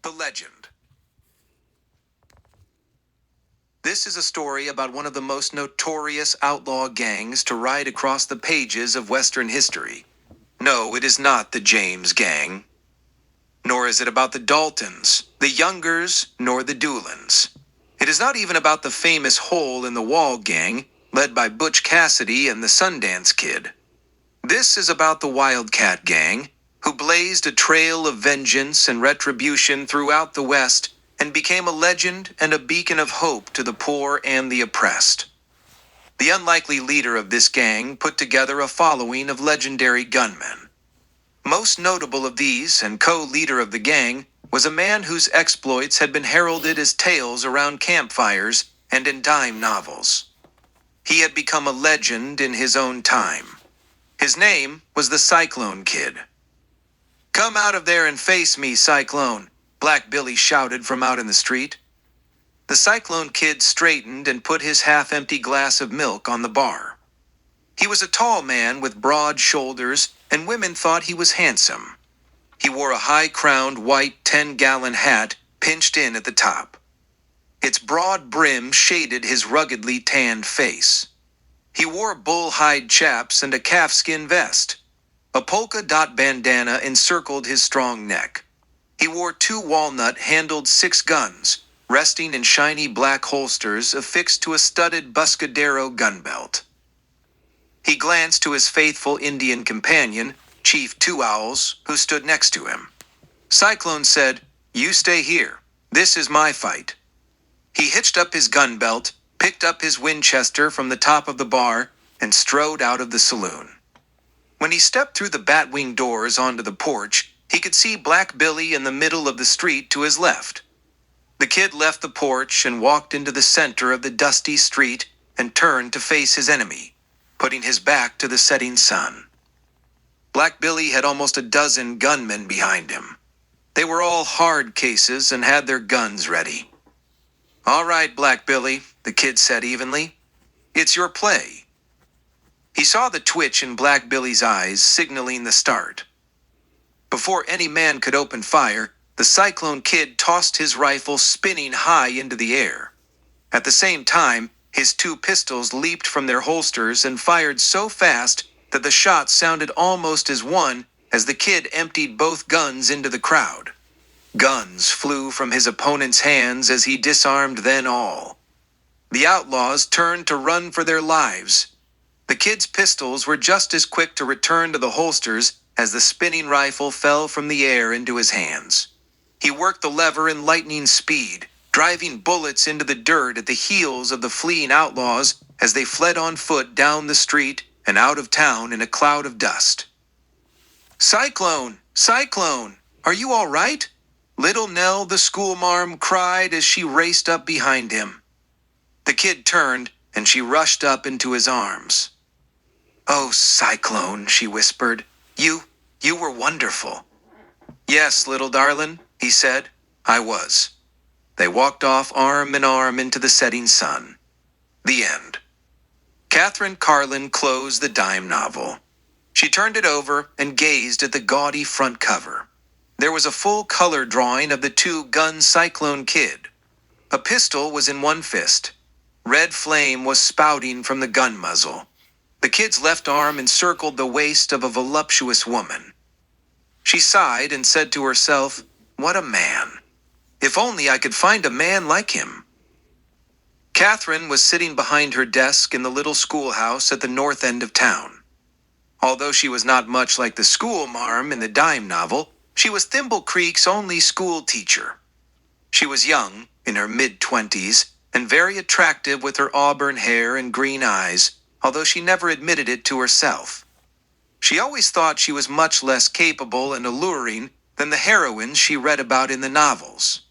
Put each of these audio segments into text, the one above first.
The Legend. This is a story about one of the most notorious outlaw gangs to ride across the pages of Western history. No, it is not the James Gang. Nor is it about the Daltons, the Youngers, nor the Doolins. It is not even about the famous Hole in the Wall gang, led by Butch Cassidy and the Sundance Kid. This is about the Wildcat Gang, who blazed a trail of vengeance and retribution throughout the West and became a legend and a beacon of hope to the poor and the oppressed. The unlikely leader of this gang put together a following of legendary gunmen. Most notable of these, and co-leader of the gang, was a man whose exploits had been heralded as tales around campfires and in dime novels. He had become a legend in his own time. His name was the Cyclone Kid. "Come out of there and face me, Cyclone," Black Billy shouted from out in the street. The Cyclone Kid straightened and put his half-empty glass of milk on the bar. He was a tall man with broad shoulders, and women thought he was handsome. He wore a high-crowned white 10-gallon hat pinched in at the top. Its broad brim shaded his ruggedly tanned face. He wore bull-hide chaps and a calfskin vest. A polka-dot bandana encircled his strong neck. He wore 2 walnut-handled 6 guns, resting in shiny black holsters affixed to a studded Buscadero gun belt. He glanced to his faithful Indian companion, Chief Two Owls, who stood next to him. Cyclone said, "You stay here. This is my fight." He hitched up his gun belt, picked up his Winchester from the top of the bar, and strode out of the saloon. When he stepped through the batwing doors onto the porch, he could see Black Billy in the middle of the street to his left. The kid left the porch and walked into the center of the dusty street and turned to face his enemy, putting his back to the setting sun. Black Billy had almost a dozen gunmen behind him. They were all hard cases and had their guns ready. "All right, Black Billy," the kid said evenly. "It's your play." He saw the twitch in Black Billy's eyes, signaling the start. Before any man could open fire, the Cyclone Kid tossed his rifle spinning high into the air. At the same time, his 2 pistols leaped from their holsters and fired so fast that the shot sounded almost as one as the kid emptied both guns into the crowd. Guns flew from his opponent's hands as he disarmed them all. The outlaws turned to run for their lives. The kid's pistols were just as quick to return to the holsters as the spinning rifle fell from the air into his hands. He worked the lever in lightning speed, driving bullets into the dirt at the heels of the fleeing outlaws as they fled on foot down the street and out of town in a cloud of dust. "Cyclone! Cyclone! Are you all right?" Little Nell the schoolmarm cried as she raced up behind him. The kid turned, and she rushed up into his arms. "Oh, Cyclone," she whispered. You were wonderful." "Yes, little darlin'," he said. "I was." They walked off arm in arm into the setting sun. The end. Catherine Carlin closed the dime novel. She turned it over and gazed at the gaudy front cover. There was a full color drawing of the 2-gun Cyclone Kid. A pistol was in one fist. Red flame was spouting from the gun muzzle. The kid's left arm encircled the waist of a voluptuous woman. She sighed and said to herself, "What a man. If only I could find a man like him." Catherine was sitting behind her desk in the little schoolhouse at the north end of town. Although she was not much like the schoolmarm in the dime novel, she was Thimble Creek's only school teacher. She was young, in her mid-20s, and very attractive with her auburn hair and green eyes, although she never admitted it to herself. She always thought she was much less capable and alluring than the heroines she read about in the novels.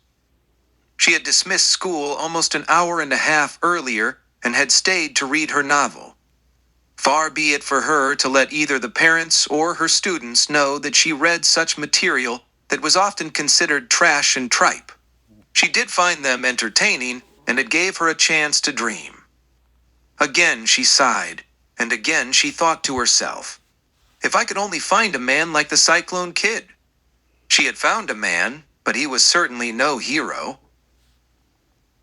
She had dismissed school almost an hour and a half earlier and had stayed to read her novel. Far be it for her to let either the parents or her students know that she read such material that was often considered trash and tripe. She did find them entertaining, and it gave her a chance to dream. Again she sighed, and again she thought to herself, "If I could only find a man like the Cyclone Kid." She had found a man, but he was certainly no hero.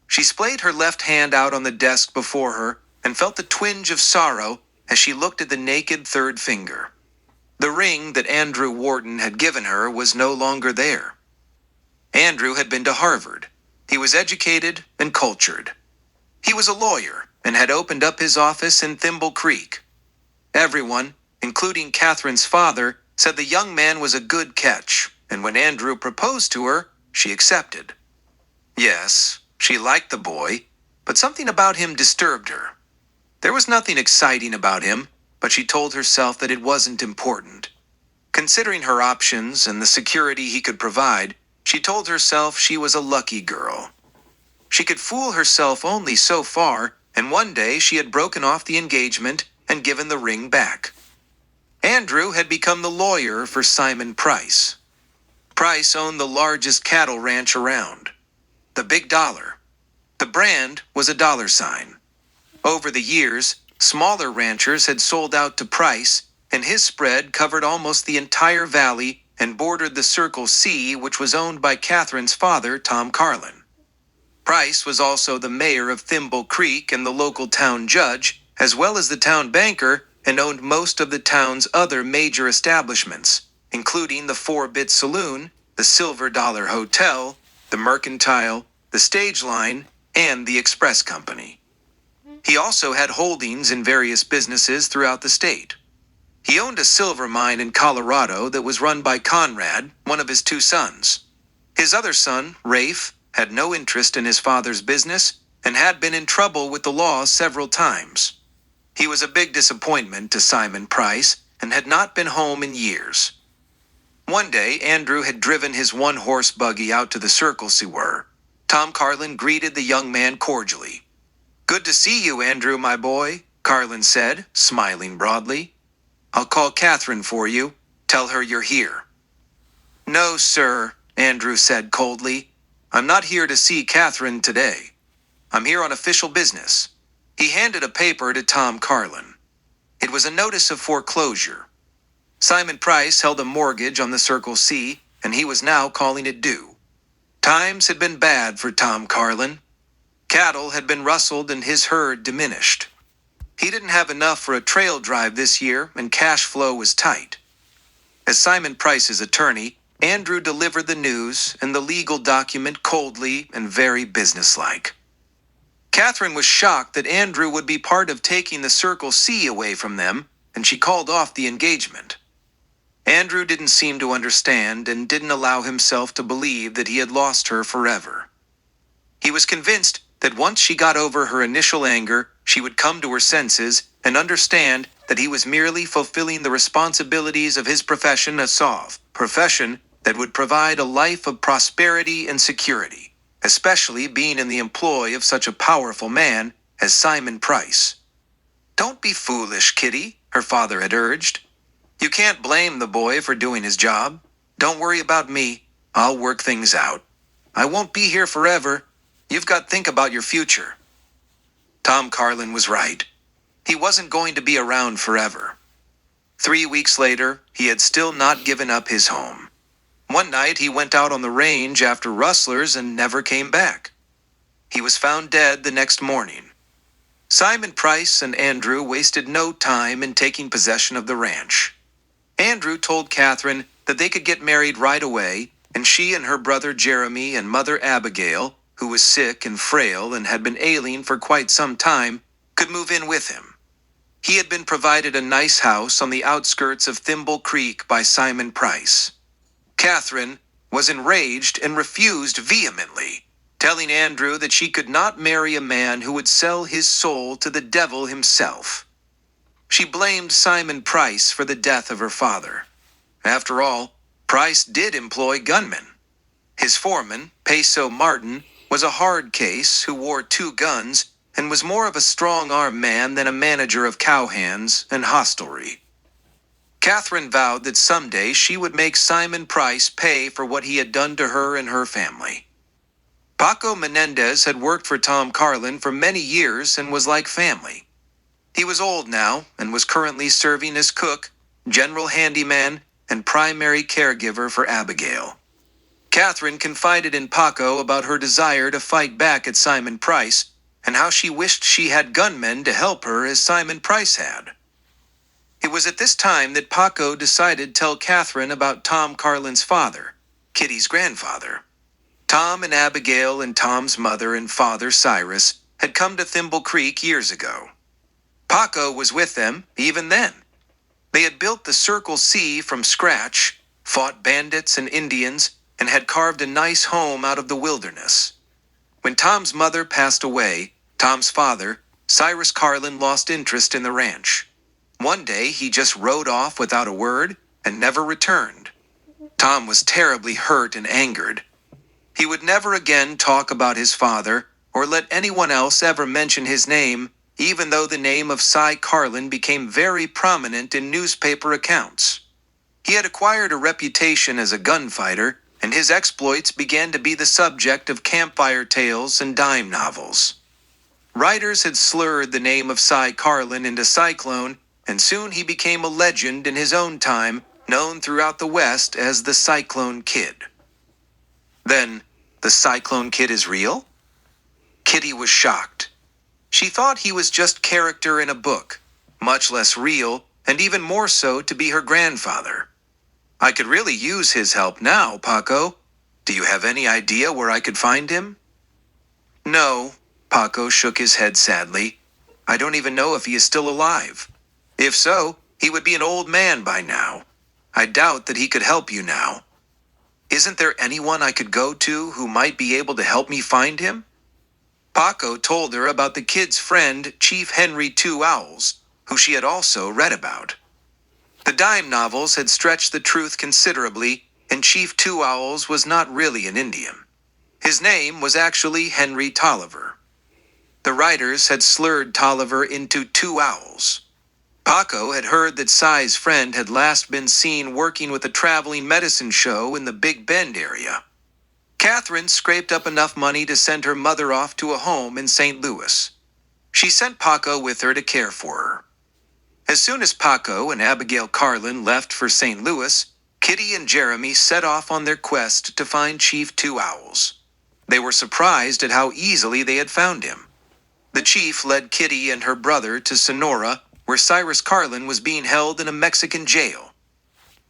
She splayed her left hand out on the desk before her and felt the twinge of sorrow as she looked at the naked third finger. The ring that Andrew Wharton had given her was no longer there. Andrew had been to Harvard. He was educated and cultured. He was a lawyer and had opened up his office in Thimble Creek. Everyone, including Catherine's father, said the young man was a good catch, and when Andrew proposed to her, she accepted. Yes, she liked the boy, but something about him disturbed her. There was nothing exciting about him, but she told herself that it wasn't important. Considering her options and the security he could provide, she told herself she was a lucky girl. She could fool herself only so far, and one day she had broken off the engagement and given the ring back. Andrew had become the lawyer for Simon Price. Price owned the largest cattle ranch around. The Big Dollar. The brand was a dollar sign. Over the years, smaller ranchers had sold out to Price, and his spread covered almost the entire valley and bordered the Circle C, which was owned by Catherine's father, Tom Carlin. Price was also the mayor of Thimble Creek and the local town judge, as well as the town banker, and owned most of the town's other major establishments, including the 4-Bit Saloon, the Silver Dollar Hotel, the Mercantile, the Stage Line, and the Express Company. He also had holdings in various businesses throughout the state. He owned a silver mine in Colorado that was run by Conrad, one of his 2 sons. His other son, Rafe, had no interest in his father's business and had been in trouble with the law several times. He was a big disappointment to Simon Price and had not been home in years. One day, Andrew had driven his 1-horse buggy out to the Circle Sewer. Tom Carlin greeted the young man cordially. "Good to see you, Andrew, my boy," Carlin said, smiling broadly. "I'll call Catherine for you. Tell her you're here." "No, sir," Andrew said coldly. "I'm not here to see Catherine today. I'm here on official business." He handed a paper to Tom Carlin. It was a notice of foreclosure. Simon Price held a mortgage on the Circle C, and he was now calling it due. Times had been bad for Tom Carlin. Cattle had been rustled and his herd diminished. He didn't have enough for a trail drive this year, and cash flow was tight. As Simon Price's attorney, Andrew delivered the news and the legal document coldly and very businesslike. Catherine was shocked that Andrew would be part of taking the Circle C away from them, and she called off the engagement. Andrew didn't seem to understand and didn't allow himself to believe that he had lost her forever. He was convinced that once she got over her initial anger, she would come to her senses and understand that he was merely fulfilling the responsibilities of his profession as profession that would provide a life of prosperity and security, especially being in the employ of such a powerful man as Simon Price. "Don't be foolish, Kitty," her father had urged. "You can't blame the boy for doing his job. Don't worry about me. I'll work things out. I won't be here forever. You've got to think about your future." Tom Carlin was right. He wasn't going to be around forever. 3 weeks later, he had still not given up his home. One night he went out on the range after rustlers and never came back. He was found dead the next morning. Simon Price and Andrew wasted no time in taking possession of the ranch. Andrew told Catherine that they could get married right away, and she and her brother Jeremy and mother Abigail, who was sick and frail and had been ailing for quite some time, could move in with him. He had been provided a nice house on the outskirts of Thimble Creek by Simon Price. Catherine was enraged and refused vehemently, telling Andrew that she could not marry a man who would sell his soul to the devil himself. She blamed Simon Price for the death of her father. After all, Price did employ gunmen. His foreman, Peso Martin, was a hard case who wore 2 guns and was more of a strong-arm man than a manager of cowhands and hostelry. Catherine vowed that someday she would make Simon Price pay for what he had done to her and her family. Paco Menendez had worked for Tom Carlin for many years and was like family. He was old now and was currently serving as cook, general handyman, and primary caregiver for Abigail. Catherine confided in Paco about her desire to fight back at Simon Price, and how she wished she had gunmen to help her as Simon Price had. It was at this time that Paco decided to tell Catherine about Tom Carlin's father, Kitty's grandfather. Tom and Abigail and Tom's mother and father, Cyrus, had come to Thimble Creek years ago. Paco was with them even then. They had built the Circle C from scratch, fought bandits and Indians, and had carved a nice home out of the wilderness. When Tom's mother passed away, Tom's father, Cyrus Carlin, lost interest in the ranch. One day he just rode off without a word and never returned. Tom was terribly hurt and angered. He would never again talk about his father or let anyone else ever mention his name, even though the name of Cy Carlin became very prominent in newspaper accounts. He had acquired a reputation as a gunfighter, and his exploits began to be the subject of campfire tales and dime novels. Writers had slurred the name of Cy Carlin into Cyclone, and soon he became a legend in his own time, known throughout the West as the Cyclone Kid. Then, the Cyclone Kid is real? Kitty was shocked. She thought he was just character in a book, much less real, and even more so to be her grandfather. I could really use his help now, Paco. Do you have any idea where I could find him? No, Paco shook his head sadly. I don't even know if he is still alive. If so, he would be an old man by now. I doubt that he could help you now. Isn't there anyone I could go to who might be able to help me find him? Paco told her about the kid's friend, Chief Henry Two Owls, who she had also read about. The dime novels had stretched the truth considerably, and Chief Two Owls was not really an Indian. His name was actually Henry Tolliver. The writers had slurred Tolliver into Two Owls. Paco had heard that Cy's friend had last been seen working with a traveling medicine show in the Big Bend area. Catherine scraped up enough money to send her mother off to a home in St. Louis. She sent Paco with her to care for her. As soon as Paco and Abigail Carlin left for St. Louis, Kitty and Jeremy set off on their quest to find Chief Two Owls. They were surprised at how easily they had found him. The chief led Kitty and her brother to Sonora, where Cyrus Carlin was being held in a Mexican jail.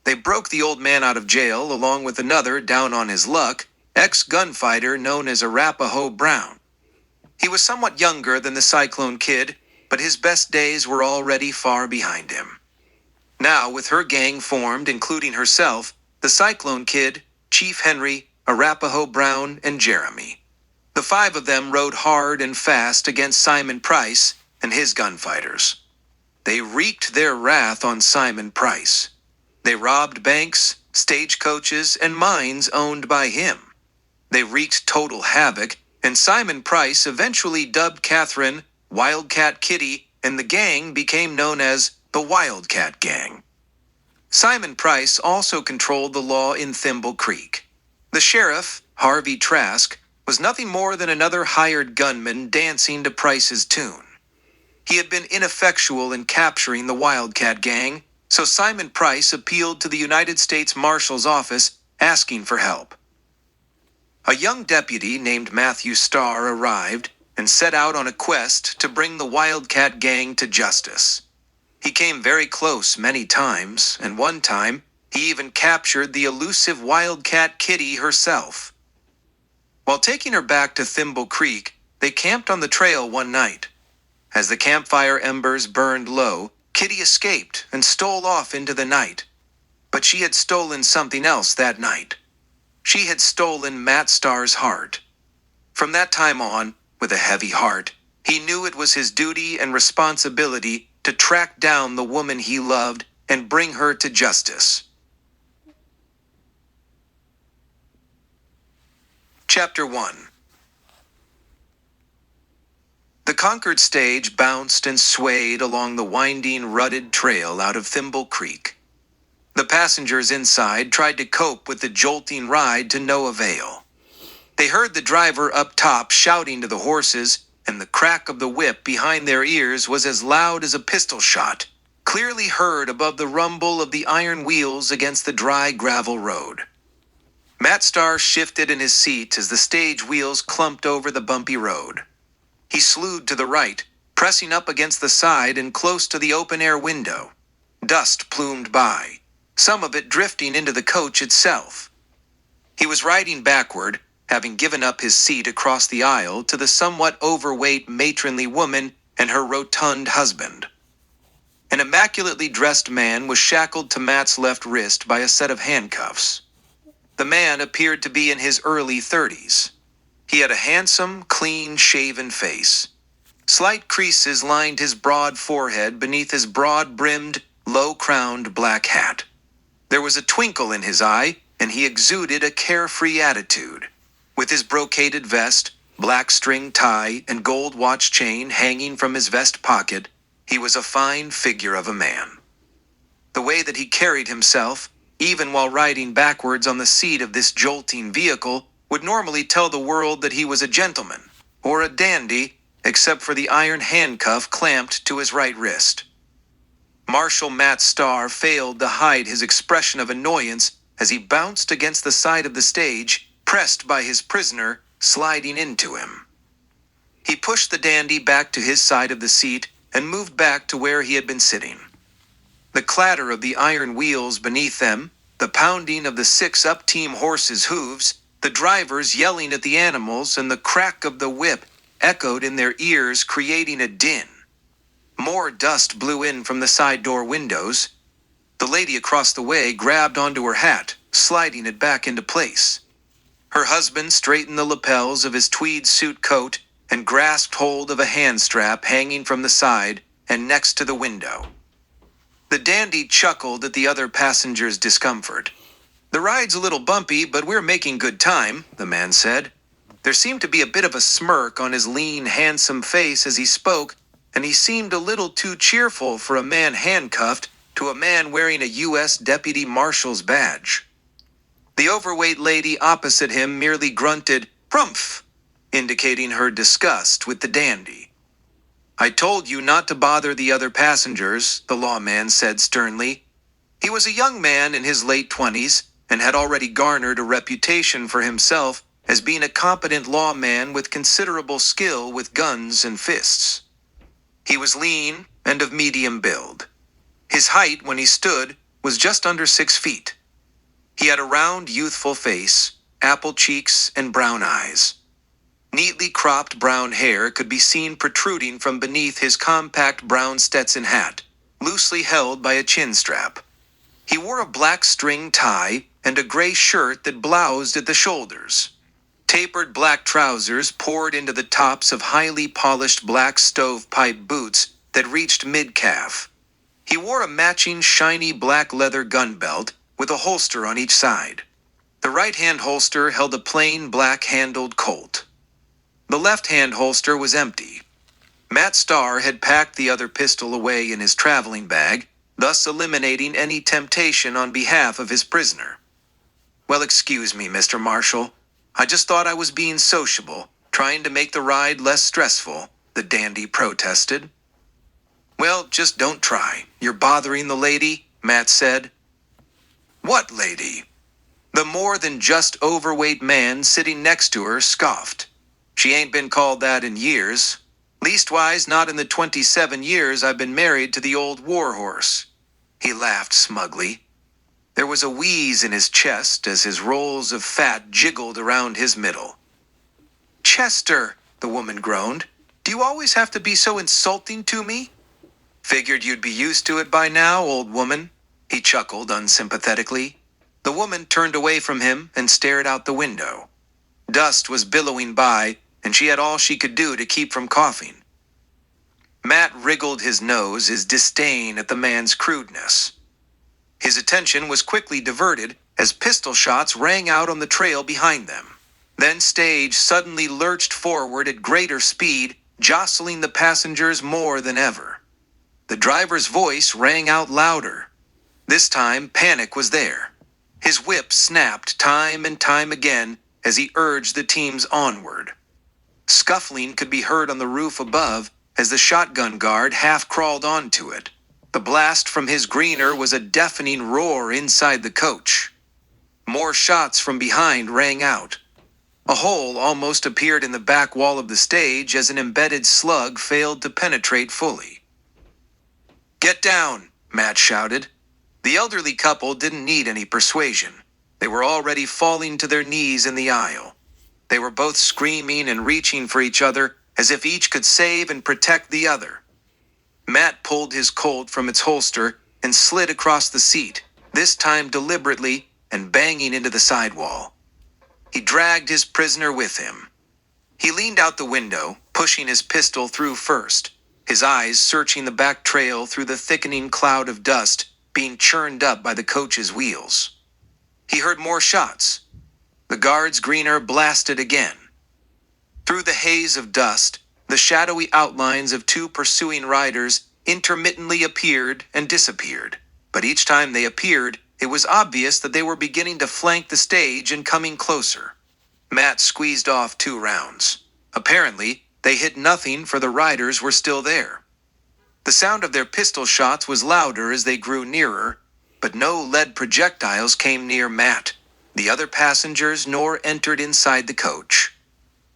They broke the old man out of jail along with another down on his luck, ex-gunfighter known as Arapahoe Brown. He was somewhat younger than the Cyclone Kid, but his best days were already far behind him. Now, with her gang formed, including herself, the Cyclone Kid, Chief Henry, Arapahoe Brown, and Jeremy. The five of them rode hard and fast against Simon Price and his gunfighters. They wreaked their wrath on Simon Price. They robbed banks, stagecoaches, and mines owned by him. They wreaked total havoc, and Simon Price eventually dubbed Catherine Wildcat Kitty, and the gang became known as the Wildcat Gang. Simon Price also controlled the law in Thimble Creek. The sheriff, Harvey Trask, was nothing more than another hired gunman dancing to Price's tune. He had been ineffectual in capturing the Wildcat Gang, so Simon Price appealed to the United States Marshal's office asking for help. A young deputy named Matthew Starr arrived and set out on a quest to bring the Wildcat Gang to justice. He came very close many times, and one time he even captured the elusive Wildcat Kitty herself. While taking her back to Thimble Creek, they camped on the trail one night. As the campfire embers burned low, Kitty escaped and stole off into the night. But she had stolen something else that night. She had stolen Matt Starr's heart. From that time on, with a heavy heart, he knew it was his duty and responsibility to track down the woman he loved and bring her to justice. Chapter 1. The Concord stage bounced and swayed along the winding, rutted trail out of Thimble Creek. The passengers inside tried to cope with the jolting ride to no avail. They heard the driver up top shouting to the horses, and the crack of the whip behind their ears was as loud as a pistol shot, clearly heard above the rumble of the iron wheels against the dry gravel road. Matt Starr shifted in his seat as the stage wheels clumped over the bumpy road. He slewed to the right, pressing up against the side and close to the open-air window. Dust plumed by, some of it drifting into the coach itself. He was riding backward, having given up his seat across the aisle to the somewhat overweight matronly woman and her rotund husband. An immaculately dressed man was shackled to Matt's left wrist by a set of handcuffs. The man appeared to be in his early 30s. He had a handsome, clean-shaven face. Slight creases lined his broad forehead beneath his broad-brimmed, low-crowned black hat. There was a twinkle in his eye, and he exuded a carefree attitude. With his brocaded vest, black string tie, and gold watch chain hanging from his vest pocket, he was a fine figure of a man. The way that he carried himself, even while riding backwards on the seat of this jolting vehicle, would normally tell the world that he was a gentleman, or a dandy, except for the iron handcuff clamped to his right wrist. Marshal Matt Starr failed to hide his expression of annoyance as he bounced against the side of the stage, pressed by his prisoner, sliding into him. He pushed the dandy back to his side of the seat and moved back to where he had been sitting. The clatter of the iron wheels beneath them, the pounding of the 6 up-team horses' hooves, the drivers yelling at the animals, and the crack of the whip echoed in their ears, creating a din. More dust blew in from the side door windows. The lady across the way grabbed onto her hat, sliding it back into place. Her husband straightened the lapels of his tweed suit coat and grasped hold of a hand strap hanging from the side and next to the window. The dandy chuckled at the other passengers' discomfort. "The ride's a little bumpy, but we're making good time," the man said. There seemed to be a bit of a smirk on his lean, handsome face as he spoke, and he seemed a little too cheerful for a man handcuffed to a man wearing a U.S. Deputy Marshal's badge. The overweight lady opposite him merely grunted, "Rumph," indicating her disgust with the dandy. "I told you not to bother the other passengers," the lawman said sternly. He was a young man in his late 20s and had already garnered a reputation for himself as being a competent lawman with considerable skill with guns and fists. He was lean and of medium build. His height when he stood was just under 6 feet. He had a round, youthful face, apple cheeks, and brown eyes. Neatly cropped brown hair could be seen protruding from beneath his compact brown Stetson hat, loosely held by a chin strap. He wore a black string tie and a gray shirt that bloused at the shoulders. Tapered black trousers poured into the tops of highly polished black stovepipe boots that reached mid-calf. He wore a matching shiny black leather gun belt with a holster on each side. The right-hand holster held a plain black-handled Colt. The left-hand holster was empty. Matt Starr had packed the other pistol away in his traveling bag, thus eliminating any temptation on behalf of his prisoner. "Well, excuse me, Mr. Marshal. I just thought I was being sociable, trying to make the ride less stressful," the dandy protested. "Well, just don't try. You're bothering the lady," Matt said. "What lady?" The more than just overweight man sitting next to her scoffed. "She ain't been called that in years. Leastwise, not in the 27 years I've been married to the old warhorse." He laughed smugly. There was a wheeze in his chest as his rolls of fat jiggled around his middle. "Chester," the woman groaned, "do you always have to be so insulting to me?" "Figured you'd be used to it by now, old woman," he chuckled unsympathetically. The woman turned away from him and stared out the window. Dust was billowing by, and she had all she could do to keep from coughing. Matt wriggled his nose as disdain at the man's crudeness. His attention was quickly diverted as pistol shots rang out on the trail behind them. Then Stage suddenly lurched forward at greater speed, jostling the passengers more than ever. The driver's voice rang out louder. This time, panic was there. His whip snapped time and time again as he urged the teams onward. Scuffling could be heard on the roof above as the shotgun guard half crawled onto it. The blast from his greener was a deafening roar inside the coach. More shots from behind rang out. A hole almost appeared in the back wall of the stage as an embedded slug failed to penetrate fully. "Get down," Matt shouted. The elderly couple didn't need any persuasion. They were already falling to their knees in the aisle. They were both screaming and reaching for each other as if each could save and protect the other. Matt pulled his Colt from its holster and slid across the seat, this time deliberately and banging into the sidewall. He dragged his prisoner with him. He leaned out the window, pushing his pistol through first, his eyes searching the back trail through the thickening cloud of dust being churned up by the coach's wheels. He heard more shots. The guard's greener blasted again. Through the haze of dust, the shadowy outlines of two pursuing riders intermittently appeared and disappeared, but each time they appeared, it was obvious that they were beginning to flank the stage and coming closer. Matt squeezed off 2 rounds. Apparently, they hit nothing, for the riders were still there. The sound of their pistol shots was louder as they grew nearer, but no lead projectiles came near Matt, the other passengers, nor entered inside the coach.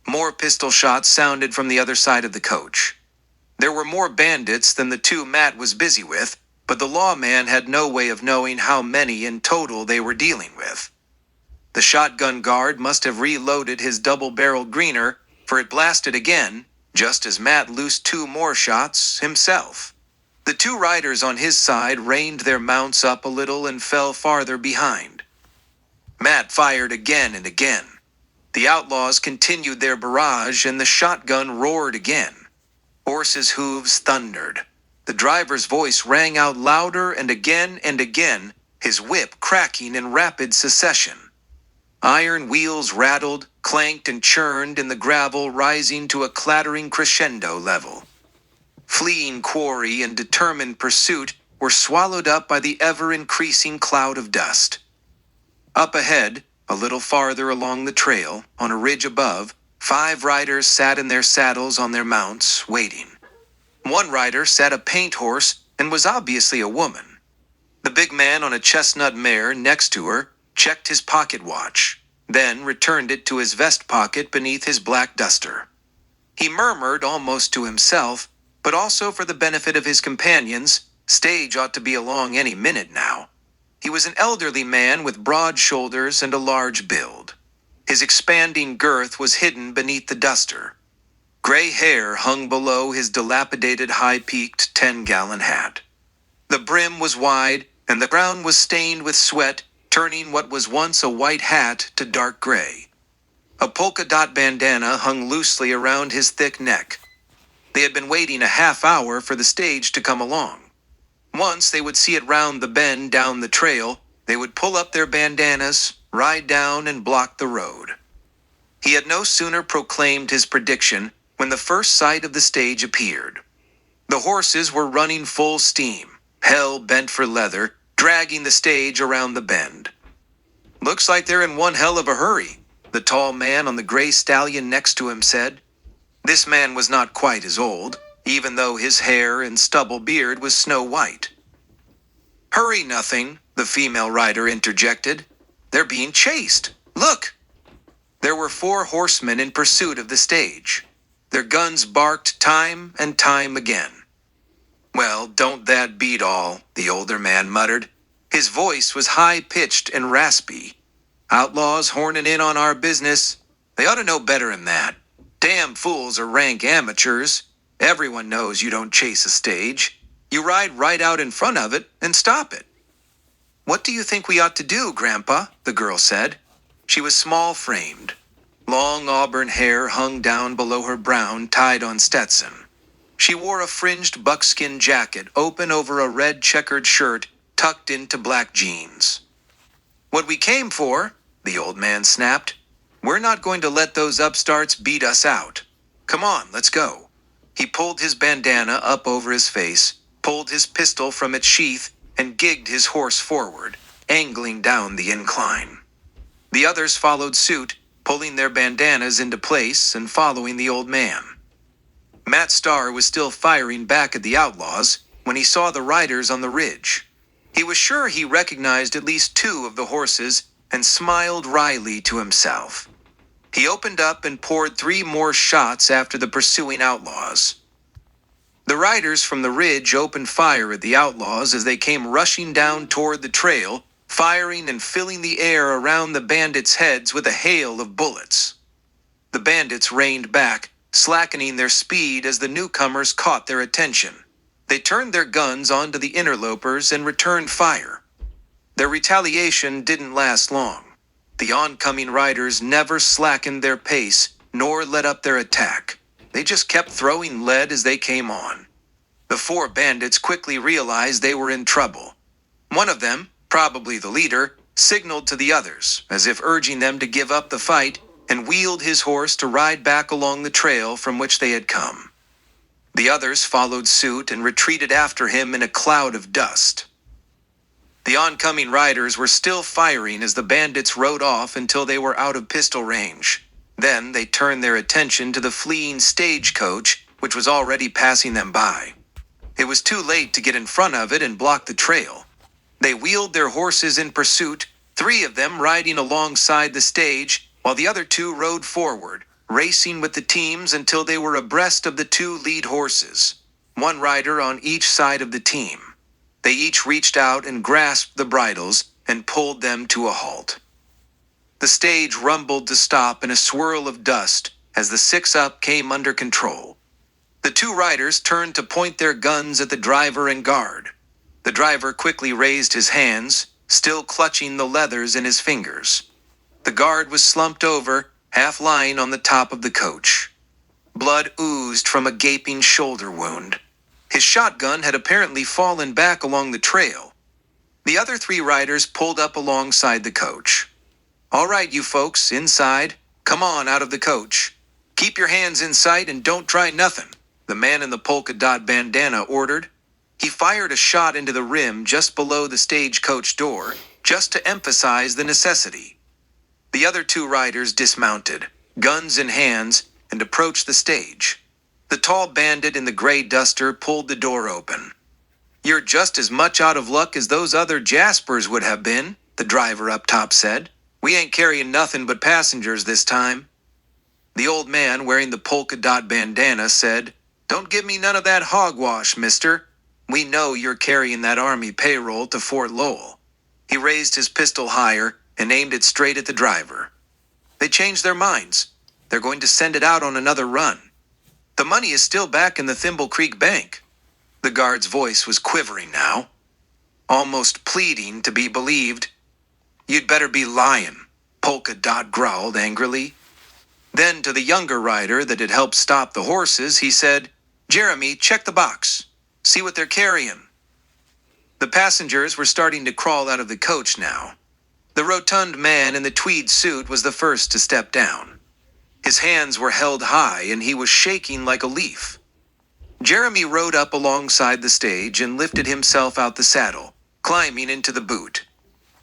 More pistol shots sounded from the other side of the coach. There were more bandits than the 2 Matt was busy with, but the lawman had no way of knowing how many in total they were dealing with. The shotgun guard must have reloaded his double-barreled greener, for it blasted again, just as Matt loosed 2 more shots himself. The 2 riders on his side reined their mounts up a little and fell farther behind. Matt fired again and again. The outlaws continued their barrage, and the shotgun roared again. Horses' hooves thundered. The driver's voice rang out louder and again, his whip cracking in rapid succession. Iron wheels rattled, clanked, and churned in the gravel, rising to a clattering crescendo level. Fleeing quarry and determined pursuit were swallowed up by the ever-increasing cloud of dust. Up ahead, a little farther along the trail, on a ridge above, 5 riders sat in their saddles on their mounts, waiting. One rider sat a paint horse and was obviously a woman. The big man on a chestnut mare next to her checked his pocket watch, then returned it to his vest pocket beneath his black duster. He murmured almost to himself, but also for the benefit of his companions, stage ought to be along any minute now. He was an elderly man with broad shoulders and a large build. His expanding girth was hidden beneath the duster. Gray hair hung below his dilapidated high-peaked 10-gallon hat. The brim was wide, and the ground was stained with sweat, turning what was once a white hat to dark gray. A polka-dot bandana hung loosely around his thick neck. They had been waiting a half hour for the stage to come along. Once they would see it round the bend down the trail, they would pull up their bandanas, ride down, and block the road. He had no sooner proclaimed his prediction when the first sight of the stage appeared. The horses were running full steam, hell-bent for leather, dragging the stage around the bend. "Looks like they're in one hell of a hurry," the tall man on the gray stallion next to him said. This man was not quite as old, even though his hair and stubble beard was snow white. "Hurry nothing," the female rider interjected. "They're being chased. Look!" There were 4 horsemen in pursuit of the stage. Their guns barked time and time again. "Well, don't that beat all," the older man muttered. His voice was high-pitched and raspy. "Outlaws horning in on our business. They ought to know better than that. Damn fools are rank amateurs. Everyone knows you don't chase a stage. You ride right out in front of it and stop it." "What do you think we ought to do, Grandpa?" the girl said. She was small-framed. Long auburn hair hung down below her brown, tied-on Stetson. She wore a fringed buckskin jacket open over a red checkered shirt tucked into black jeans. "What we came for," the old man snapped. "We're not going to let those upstarts beat us out. Come on, let's go." He pulled his bandana up over his face, pulled his pistol from its sheath, and gigged his horse forward, angling down the incline. The others followed suit, pulling their bandanas into place and following the old man. Matt Starr was still firing back at the outlaws when he saw the riders on the ridge. He was sure he recognized at least 2 of the horses and smiled wryly to himself. He opened up and poured 3 more shots after the pursuing outlaws. The riders from the ridge opened fire at the outlaws as they came rushing down toward the trail, firing and filling the air around the bandits' heads with a hail of bullets. The bandits reined back, slackening their speed as the newcomers caught their attention. They turned their guns onto the interlopers and returned fire. Their retaliation didn't last long. The oncoming riders never slackened their pace, nor let up their attack. They just kept throwing lead as they came on. The 4 bandits quickly realized they were in trouble. One of them, probably the leader, signaled to the others, as if urging them to give up the fight, and wheeled his horse to ride back along the trail from which they had come. The others followed suit and retreated after him in a cloud of dust. The oncoming riders were still firing as the bandits rode off until they were out of pistol range. Then they turned their attention to the fleeing stagecoach, which was already passing them by. It was too late to get in front of it and block the trail. They wheeled their horses in pursuit, 3 of them riding alongside the stage, while the other 2 rode forward, racing with the teams until they were abreast of the 2 lead horses, 1 rider on each side of the team. They each reached out and grasped the bridles and pulled them to a halt. The stage rumbled to stop in a swirl of dust as the 6 up came under control. The 2 riders turned to point their guns at the driver and guard. The driver quickly raised his hands, still clutching the leathers in his fingers. The guard was slumped over, half lying on the top of the coach. Blood oozed from a gaping shoulder wound. His shotgun had apparently fallen back along the trail. The other 3 riders pulled up alongside the coach. "All right, you folks, inside. Come on out of the coach. Keep your hands in sight and don't try nothing," the man in the polka dot bandana ordered. He fired a shot into the rim just below the stagecoach door, just to emphasize the necessity. The other 2 riders dismounted, guns in hands, and approached the stage. The tall bandit in the gray duster pulled the door open. "You're just as much out of luck as those other Jaspers would have been," the driver up top said. "We ain't carrying nothing but passengers this time." The old man wearing the polka dot bandana said, "Don't give me none of that hogwash, mister. We know you're carrying that army payroll to Fort Lowell." He raised his pistol higher and aimed it straight at the driver. "They changed their minds. They're going to send it out on another run. The money is still back in the Thimble Creek Bank." The guard's voice was quivering now, almost pleading to be believed. "You'd better be lying," Polka Dot growled angrily. Then to the younger rider that had helped stop the horses, he said, "Jeremy, check the box. See what they're carrying." The passengers were starting to crawl out of the coach now. The rotund man in the tweed suit was the first to step down. His hands were held high and he was shaking like a leaf. Jeremy rode up alongside the stage and lifted himself out the saddle, climbing into the boot.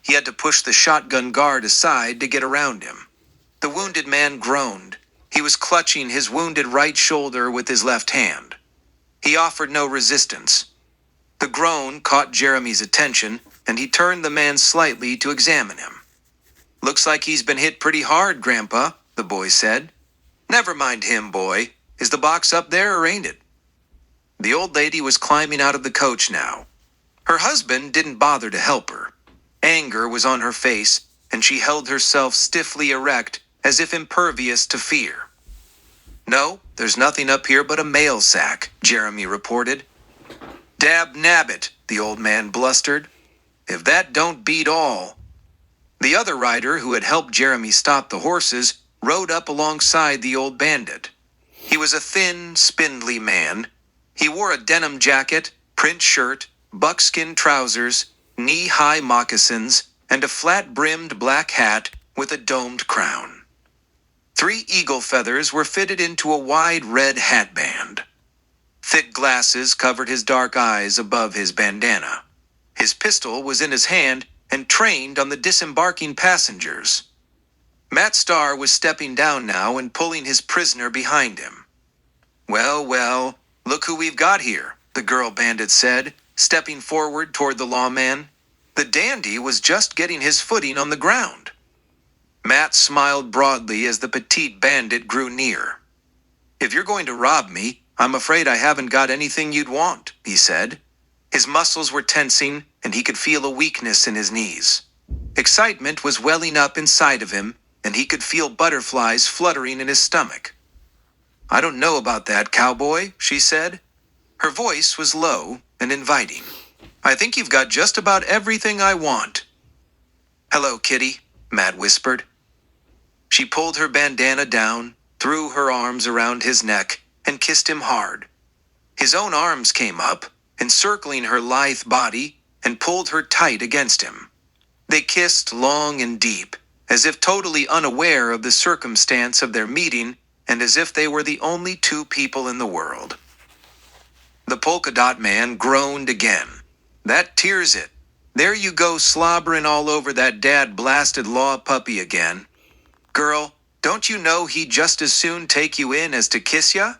He had to push the shotgun guard aside to get around him. The wounded man groaned. He was clutching his wounded right shoulder with his left hand. He offered no resistance. The groan caught Jeremy's attention, and he turned the man slightly to examine him. "Looks like he's been hit pretty hard, Grandpa," the boy said. "Never mind him, boy. Is the box up there or ain't it?" The old lady was climbing out of the coach now. Her husband didn't bother to help her. Anger was on her face, and she held herself stiffly erect, as if impervious to fear. "No, there's nothing up here but a mail sack," Jeremy reported. "Dab nabbit," the old man blustered. "If that don't beat all." The other rider who had helped Jeremy stop the horses rode up alongside the old bandit. He was a thin, spindly man. He wore a denim jacket, print shirt, buckskin trousers, knee-high moccasins, and a flat-brimmed black hat with a domed crown. 3 eagle feathers were fitted into a wide red hatband. Thick glasses covered his dark eyes above his bandana. His pistol was in his hand and trained on the disembarking passengers. Matt Starr was stepping down now and pulling his prisoner behind him. Well, look who we've got here," the girl bandit said, stepping forward toward the lawman. The dandy was just getting his footing on the ground. Matt smiled broadly as the petite bandit grew near. "If you're going to rob me, I'm afraid I haven't got anything you'd want," he said. His muscles were tensing, and he could feel a weakness in his knees. Excitement was welling up inside of him, and he could feel butterflies fluttering in his stomach. "I don't know about that, cowboy," she said. Her voice was low and inviting. "I think you've got just about everything I want." "Hello, Kitty," Matt whispered. She pulled her bandana down, threw her arms around his neck, and kissed him hard. His own arms came up, encircling her lithe body, and pulled her tight against him. They kissed long and deep, as if totally unaware of the circumstance of their meeting, and as if they were the only two people in the world. The polka dot man groaned again. "That tears it. There you go slobbering all over that dad-blasted law puppy again. Girl, don't you know he'd just as soon take you in as to kiss ya?"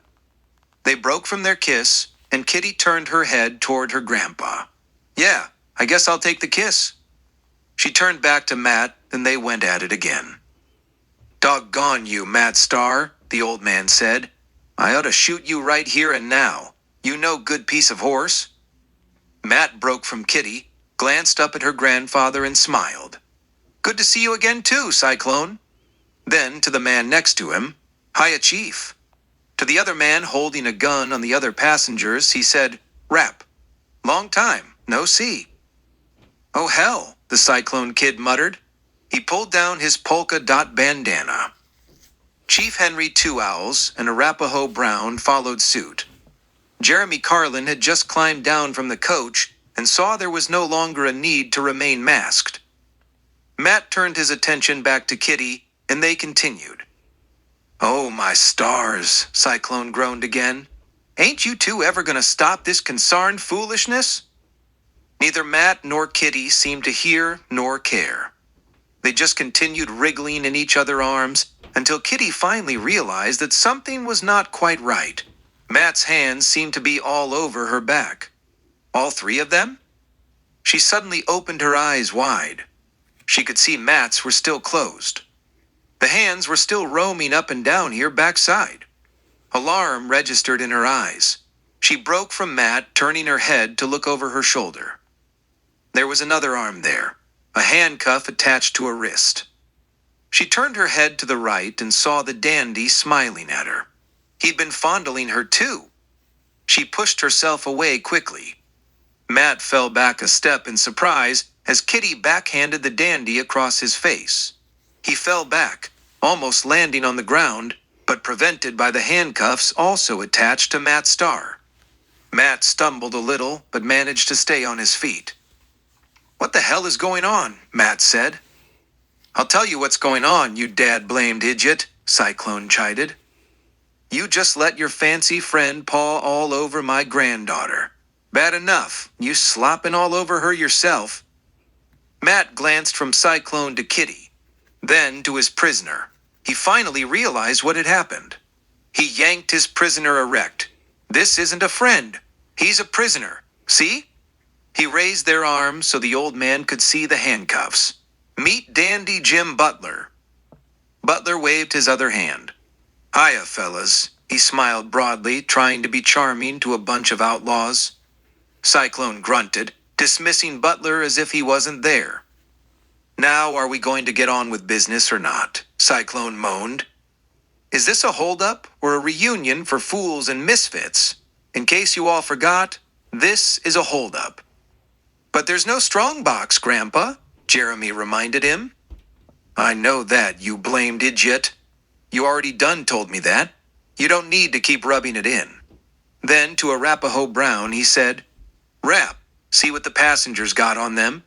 They broke from their kiss, and Kitty turned her head toward her grandpa. "Yeah, I guess I'll take the kiss." She turned back to Matt, and they went at it again. "Doggone you, Matt Starr," the old man said. "I ought to shoot you right here and now. You no good piece of horse." Matt broke from Kitty, glanced up at her grandfather, and smiled. "Good to see you again too, Cyclone." Then to the man next to him, "Hiya, Chief." To the other man holding a gun on the other passengers, he said, "Rap. Long time, no see." "Oh hell," the Cyclone Kid muttered. He pulled down his polka dot bandana. Chief Henry Two Owls and Arapaho Brown followed suit. Jeremy Carlin had just climbed down from the coach and saw there was no longer a need to remain masked. Matt turned his attention back to Kitty, and they continued. "Oh, my stars," Cyclone groaned again. "Ain't you two ever gonna stop this consarned foolishness?" Neither Matt nor Kitty seemed to hear nor care. They just continued wriggling in each other's arms until Kitty finally realized that something was not quite right. Matt's hands seemed to be all over her back. All three of them? She suddenly opened her eyes wide. She could see Matt's were still closed. The hands were still roaming up and down here backside. Alarm registered in her eyes. She broke from Matt, turning her head to look over her shoulder. There was another arm there, a handcuff attached to a wrist. She turned her head to the right and saw the dandy smiling at her. He'd been fondling her too. She pushed herself away quickly. Matt fell back a step in surprise as Kitty backhanded the dandy across his face. He fell back, almost landing on the ground, but prevented by the handcuffs also attached to Matt Starr. Matt stumbled a little, but managed to stay on his feet. "What the hell is going on?" Matt said. "I'll tell you what's going on, you dad-blamed idiot," Cyclone chided. "You just let your fancy friend paw all over my granddaughter. Bad enough, you slopping all over her yourself." Matt glanced from Cyclone to Kitty, then to his prisoner. He finally realized what had happened. He yanked his prisoner erect. "This isn't a friend. He's a prisoner. See?" He raised their arms so the old man could see the handcuffs. "Meet Dandy Jim Butler." Butler waved his other hand. "Hiya, fellas." He smiled broadly, trying to be charming to a bunch of outlaws. Cyclone grunted, dismissing Butler as if he wasn't there. "Now are we going to get on with business or not?" Cyclone moaned. "Is this a holdup or a reunion for fools and misfits? In case you all forgot, this is a holdup." "But there's no strong box, Grandpa," Jeremy reminded him. "I know that, you blamed idiot. You already done told me that. You don't need to keep rubbing it in." Then to Arapaho Brown he said, "Rap, see what the passengers got on them."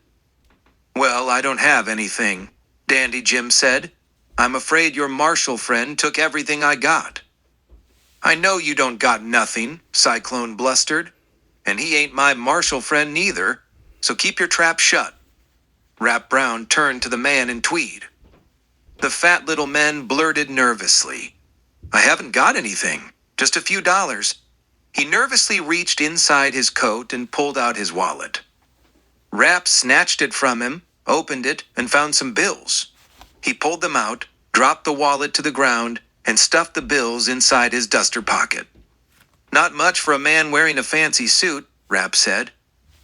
"Well, I don't have anything," Dandy Jim said. "I'm afraid your marshal friend took everything I got." "I know you don't got nothing," Cyclone blustered. "And he ain't my marshal friend neither, so keep your trap shut." Rap Brown turned to the man in tweed. The fat little man blurted nervously, "I haven't got anything, just a few dollars." He nervously reached inside his coat and pulled out his wallet. Rap snatched it from him, opened it, and found some bills. He pulled them out, dropped the wallet to the ground, and stuffed the bills inside his duster pocket. Not much for a man wearing a fancy suit, Rapp said.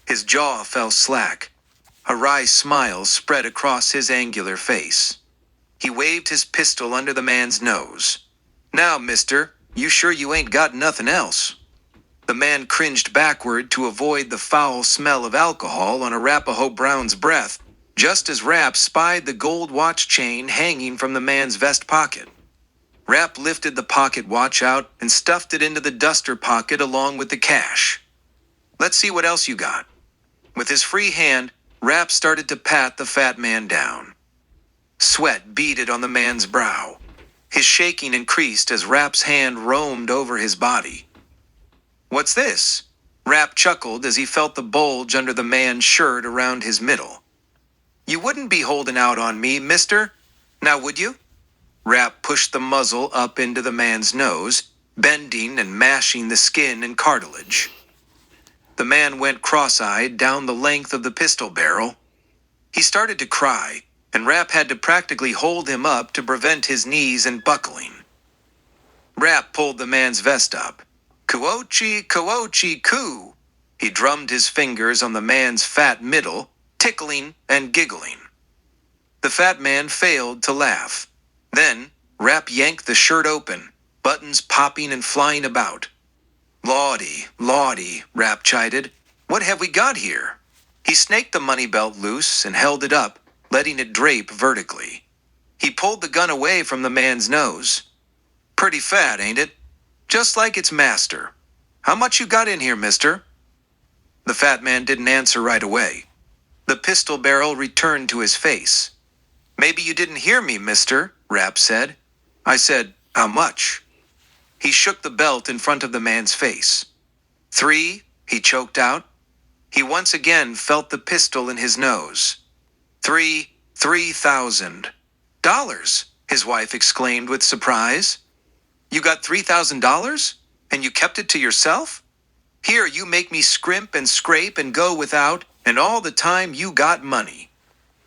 His jaw fell slack. A wry smile spread across his angular face. He waved his pistol under the man's nose. Now, mister, you sure you ain't got nothing else? The man cringed backward to avoid the foul smell of alcohol on Arapaho Brown's breath, just as Rapp spied the gold watch chain hanging from the man's vest pocket. Rapp lifted the pocket watch out and stuffed it into the duster pocket along with the cash. Let's see what else you got. With his free hand, Rapp started to pat the fat man down. Sweat beaded on the man's brow. His shaking increased as Rapp's hand roamed over his body. What's this? Rapp chuckled as he felt the bulge under the man's shirt around his middle. You wouldn't be holding out on me, mister? Now would you? Rapp pushed the muzzle up into the man's nose, bending and mashing the skin and cartilage. The man went cross-eyed down the length of the pistol barrel. He started to cry, and Rapp had to practically hold him up to prevent his knees buckling. Rapp pulled the man's vest up. Kuochi, Kuochi, Ku! He drummed his fingers on the man's fat middle, tickling and giggling. The fat man failed to laugh. Then, Rapp yanked the shirt open, buttons popping and flying about. Lawdy, Lawdy, Rapp chided. What have we got here? He snaked the money belt loose and held it up, letting it drape vertically. He pulled the gun away from the man's nose. Pretty fat, ain't it? Just like its master. How much you got in here, mister? The fat man didn't answer right away. The pistol barrel returned to his face. Maybe you didn't hear me, mister, Rapp said. I said, how much? He shook the belt in front of the man's face. 3, he choked out. He once again felt the pistol in his nose. $3,000. His wife exclaimed with surprise. You got $3,000? And you kept it to yourself? Here you make me scrimp and scrape and go without, and all the time you got money.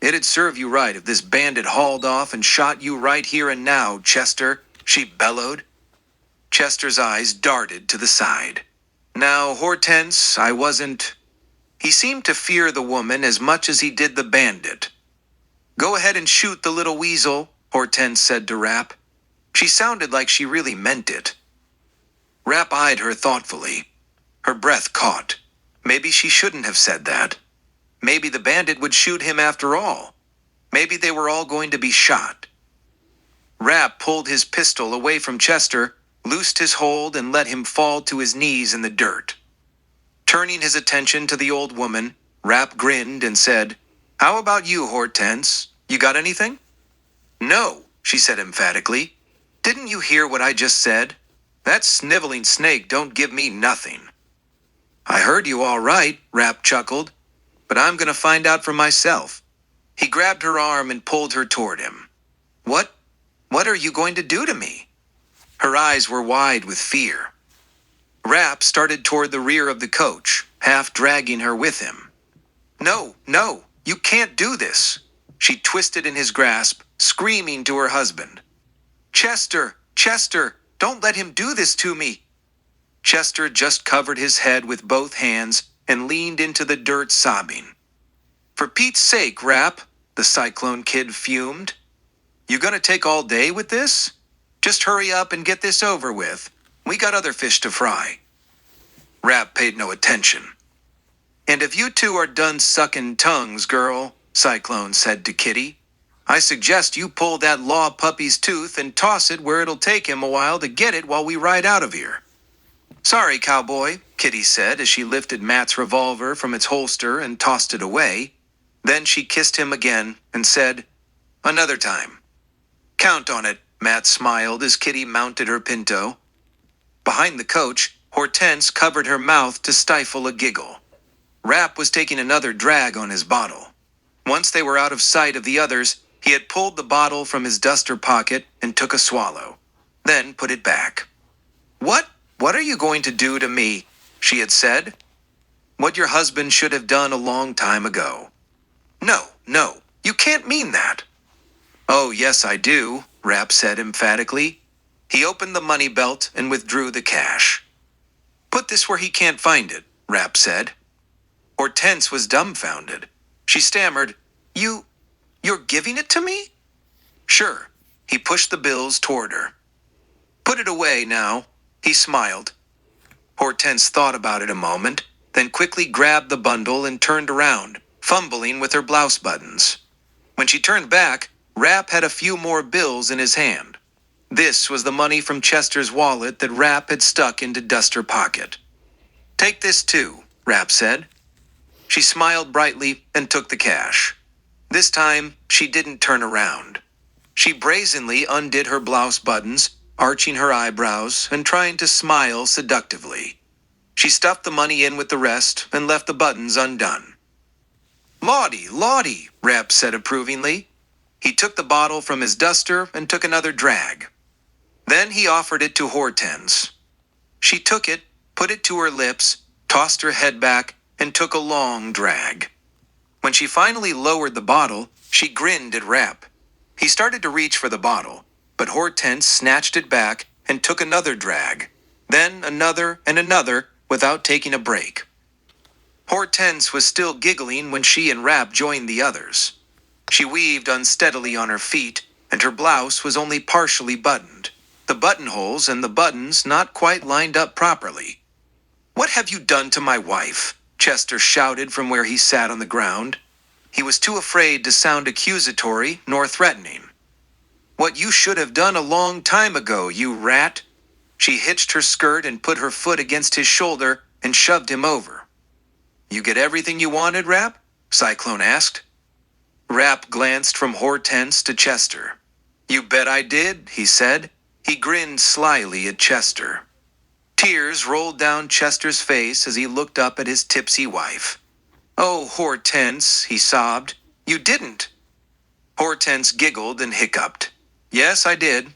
It'd serve you right if this bandit hauled off and shot you right here and now, Chester, she bellowed. Chester's eyes darted to the side. Now, Hortense, I wasn't... He seemed to fear the woman as much as he did the bandit. Go ahead and shoot the little weasel, Hortense said to Rapp. She sounded like she really meant it. Rapp eyed her thoughtfully. Her breath caught. Maybe she shouldn't have said that. Maybe the bandit would shoot him after all. Maybe they were all going to be shot. Rapp pulled his pistol away from Chester, loosed his hold, and let him fall to his knees in the dirt. Turning his attention to the old woman, Rapp grinned and said, How about you, Hortense? You got anything? No, she said emphatically. Didn't you hear what I just said? That sniveling snake don't give me nothing. I heard you all right, Rapp chuckled, but I'm going to find out for myself. He grabbed her arm and pulled her toward him. What are you going to do to me? Her eyes were wide with fear. Rapp started toward the rear of the coach, half dragging her with him. No, you can't do this. She twisted in his grasp, screaming to her husband. Chester, don't let him do this to me. Chester just covered his head with both hands and leaned into the dirt sobbing. For Pete's sake, Rapp, the Cyclone Kid fumed. You gonna take all day with this? Just hurry up and get this over with. We got other fish to fry. Rapp paid no attention. And if you two are done sucking tongues, girl, Cyclone said to Kitty, I suggest you pull that law puppy's tooth and toss it where it'll take him a while to get it while we ride out of here. Sorry, cowboy, Kitty said as she lifted Matt's revolver from its holster and tossed it away. Then she kissed him again and said, Another time. Count on it, Matt smiled as Kitty mounted her Pinto. Behind the coach, Hortense covered her mouth to stifle a giggle. Rapp was taking another drag on his bottle. Once they were out of sight of the others, he had pulled the bottle from his duster pocket and took a swallow, then put it back. What are you going to do to me? She had said. What your husband should have done a long time ago. No, you can't mean that. Oh, yes, I do, Rapp said emphatically. He opened the money belt and withdrew the cash. Put this where he can't find it, Rapp said. Hortense was dumbfounded. She stammered, You're giving it to me? Sure. He pushed the bills toward her. Put it away now. He smiled. Hortense thought about it a moment, then quickly grabbed the bundle and turned around, fumbling with her blouse buttons. When she turned back, Rapp had a few more bills in his hand. This was the money from Chester's wallet that Rapp had stuck into Duster's pocket. Take this too, Rapp said. She smiled brightly and took the cash. This time, she didn't turn around. She brazenly undid her blouse buttons, arching her eyebrows and trying to smile seductively. She stuffed the money in with the rest and left the buttons undone. Lottie, Rapp said approvingly. He took the bottle from his duster and took another drag. Then he offered it to Hortense. She took it, put it to her lips, tossed her head back, and took a long drag. When she finally lowered the bottle, she grinned at Rapp. He started to reach for the bottle, but Hortense snatched it back and took another drag, then another and another without taking a break. Hortense was still giggling when she and Rapp joined the others. She weaved unsteadily on her feet, and her blouse was only partially buttoned, the buttonholes and the buttons not quite lined up properly. What have you done to my wife? Chester shouted from where he sat on the ground. He was too afraid to sound accusatory nor threatening. What you should have done a long time ago, you rat. She hitched her skirt and put her foot against his shoulder and shoved him over. You get everything you wanted, Rapp? Cyclone asked. Rapp glanced from Hortense to Chester. You bet I did, he said. He grinned slyly at Chester. Tears rolled down Chester's face as he looked up at his tipsy wife. Oh, Hortense, he sobbed. You didn't. Hortense giggled and hiccuped. Yes, I did.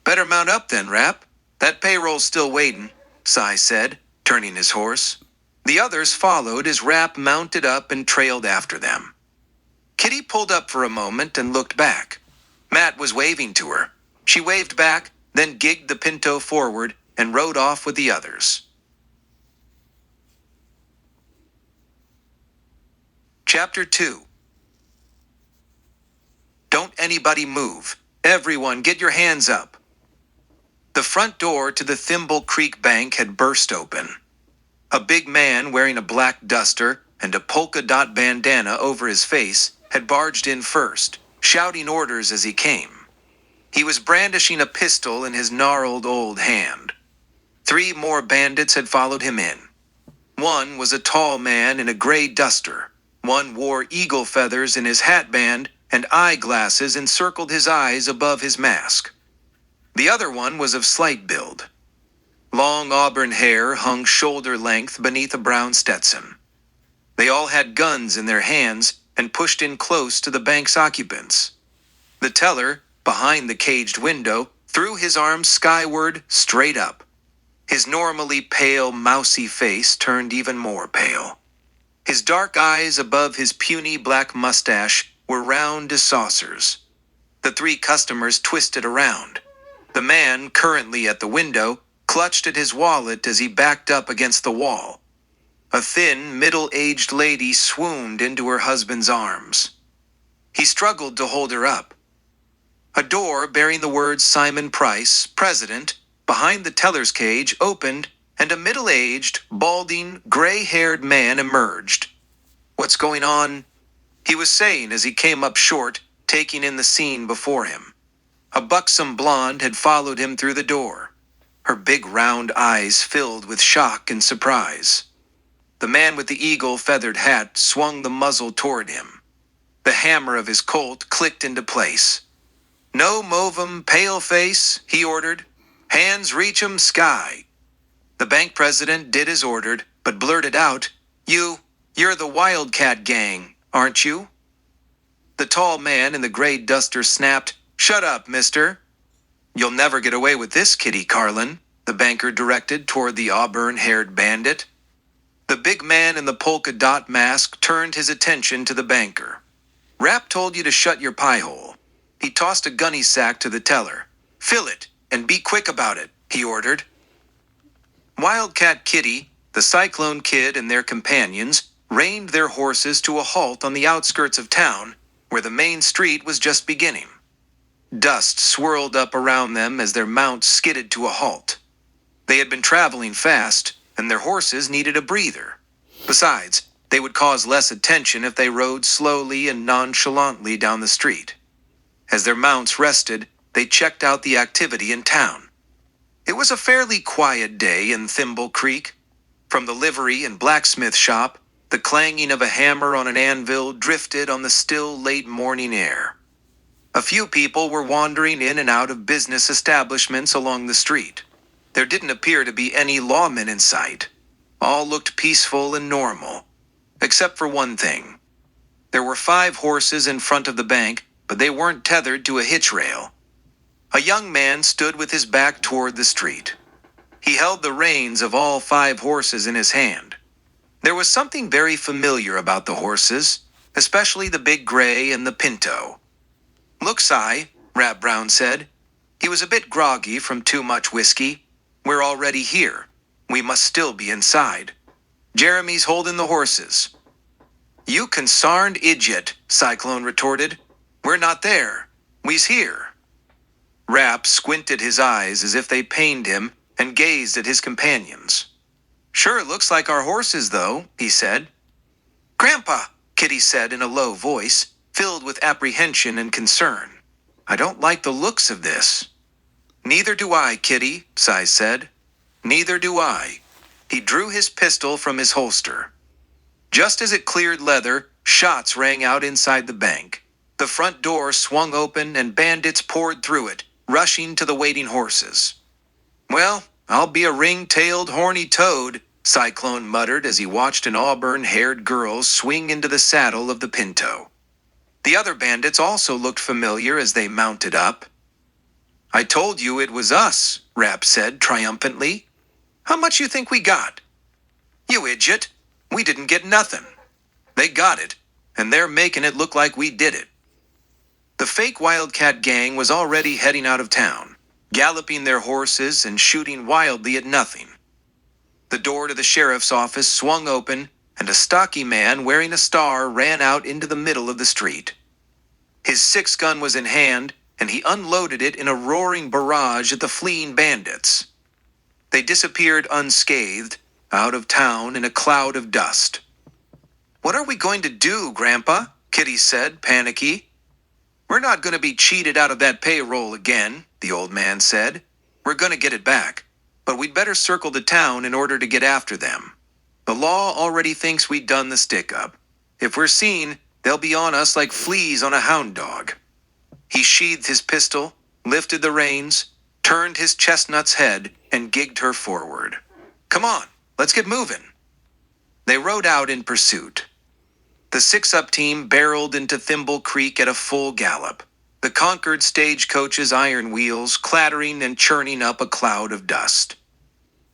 Better mount up then, Rapp. That payroll's still waiting, Cy said, turning his horse. The others followed as Rapp mounted up and trailed after them. Kitty pulled up for a moment and looked back. Matt was waving to her. She waved back, then gigged the Pinto forward and rode off with the others. Chapter 2. Don't anybody move. Everyone get your hands up. The front door to the Thimble Creek Bank had burst open. A big man wearing a black duster and a polka dot bandana over his face had barged in first, shouting orders as he came. He was brandishing a pistol in his gnarled old hand. 3 more bandits had followed him in. One was a tall man in a gray duster. One wore eagle feathers in his hatband and eyeglasses encircled his eyes above his mask. The other one was of slight build. Long auburn hair hung shoulder-length beneath a brown Stetson. They all had guns in their hands and pushed in close to the bank's occupants. The teller, behind the caged window, threw his arms skyward, straight up. His normally pale, mousy face turned even more pale. His dark eyes above his puny black mustache were round as saucers. The 3 customers twisted around. The man, currently at the window, clutched at his wallet as he backed up against the wall. A thin, middle-aged lady swooned into her husband's arms. He struggled to hold her up. A door bearing the words Simon Price, President, behind the teller's cage opened, and a middle-aged, balding, gray-haired man emerged. What's going on? He was saying as he came up short, taking in the scene before him. A buxom blonde had followed him through the door. Her big round eyes filled with shock and surprise. The man with the eagle-feathered hat swung the muzzle toward him. The hammer of his Colt clicked into place. No move 'em, paleface, he ordered. Hands reach 'em, sky. The bank president did as ordered, but blurted out, You're the Wildcat gang, aren't you? The tall man in the gray duster snapped, Shut up, mister. You'll never get away with this, Kitty Carlin, the banker directed toward the auburn-haired bandit. The big man in the polka dot mask turned his attention to the banker. Rapp told you to shut your pie hole. He tossed a gunny sack to the teller. "Fill it, and be quick about it," he ordered. Wildcat Kitty, the Cyclone Kid, and their companions reined their horses to a halt on the outskirts of town, where the main street was just beginning. Dust swirled up around them as their mounts skidded to a halt. They had been traveling fast, and their horses needed a breather. Besides, they would cause less attention if they rode slowly and nonchalantly down the street. As their mounts rested, they checked out the activity in town. It was a fairly quiet day in Thimble Creek. From the livery and blacksmith shop, the clanging of a hammer on an anvil drifted on the still late morning air. A few people were wandering in and out of business establishments along the street. There didn't appear to be any lawmen in sight. All looked peaceful and normal, except for one thing. There were 5 horses in front of the bank, but they weren't tethered to a hitch rail. A young man stood with his back toward the street. He held the reins of all 5 horses in his hand. There was something very familiar about the horses, especially the big gray and the pinto. "Look, Si," Rap Brown said. He was a bit groggy from too much whiskey. "We're already here. We must still be inside. Jeremy's holding the horses." "You consarned idiot," Cyclone retorted. "We're not there. We's here." Rap squinted his eyes as if they pained him and gazed at his companions. "Sure looks like our horses, though," he said. "Grandpa," Kitty said in a low voice, filled with apprehension and concern. "I don't like the looks of this." "Neither do I, Kitty," Si said. "Neither do I." He drew his pistol from his holster. Just as it cleared leather, shots rang out inside the bank. The front door swung open and bandits poured through it, rushing to the waiting horses. "Well, I'll be a ring-tailed, horny toad," Cyclone muttered as he watched an auburn-haired girl swing into the saddle of the pinto. The other bandits also looked familiar as they mounted up. "I told you it was us," Rap said triumphantly. "How much you think we got?" "You idiot. We didn't get nothing. They got it, and they're making it look like we did it." The fake Wildcat gang was already heading out of town, galloping their horses and shooting wildly at nothing. The door to the sheriff's office swung open, and a stocky man wearing a star ran out into the middle of the street. His 6-gun was in hand, and he unloaded it in a roaring barrage at the fleeing bandits. They disappeared unscathed, out of town in a cloud of dust. "What are we going to do, Grandpa?" Kitty said, panicky. "We're not going to be cheated out of that payroll again," the old man said. "We're going to get it back, but we'd better circle the town in order to get after them. The law already thinks we'd done the stick-up. If we're seen, they'll be on us like fleas on a hound dog." He sheathed his pistol, lifted the reins, turned his chestnut's head, and gigged her forward. "Come on, let's get moving." They rode out in pursuit. The 6-up team barreled into Thimble Creek at a full gallop, the Concord stagecoach's iron wheels clattering and churning up a cloud of dust.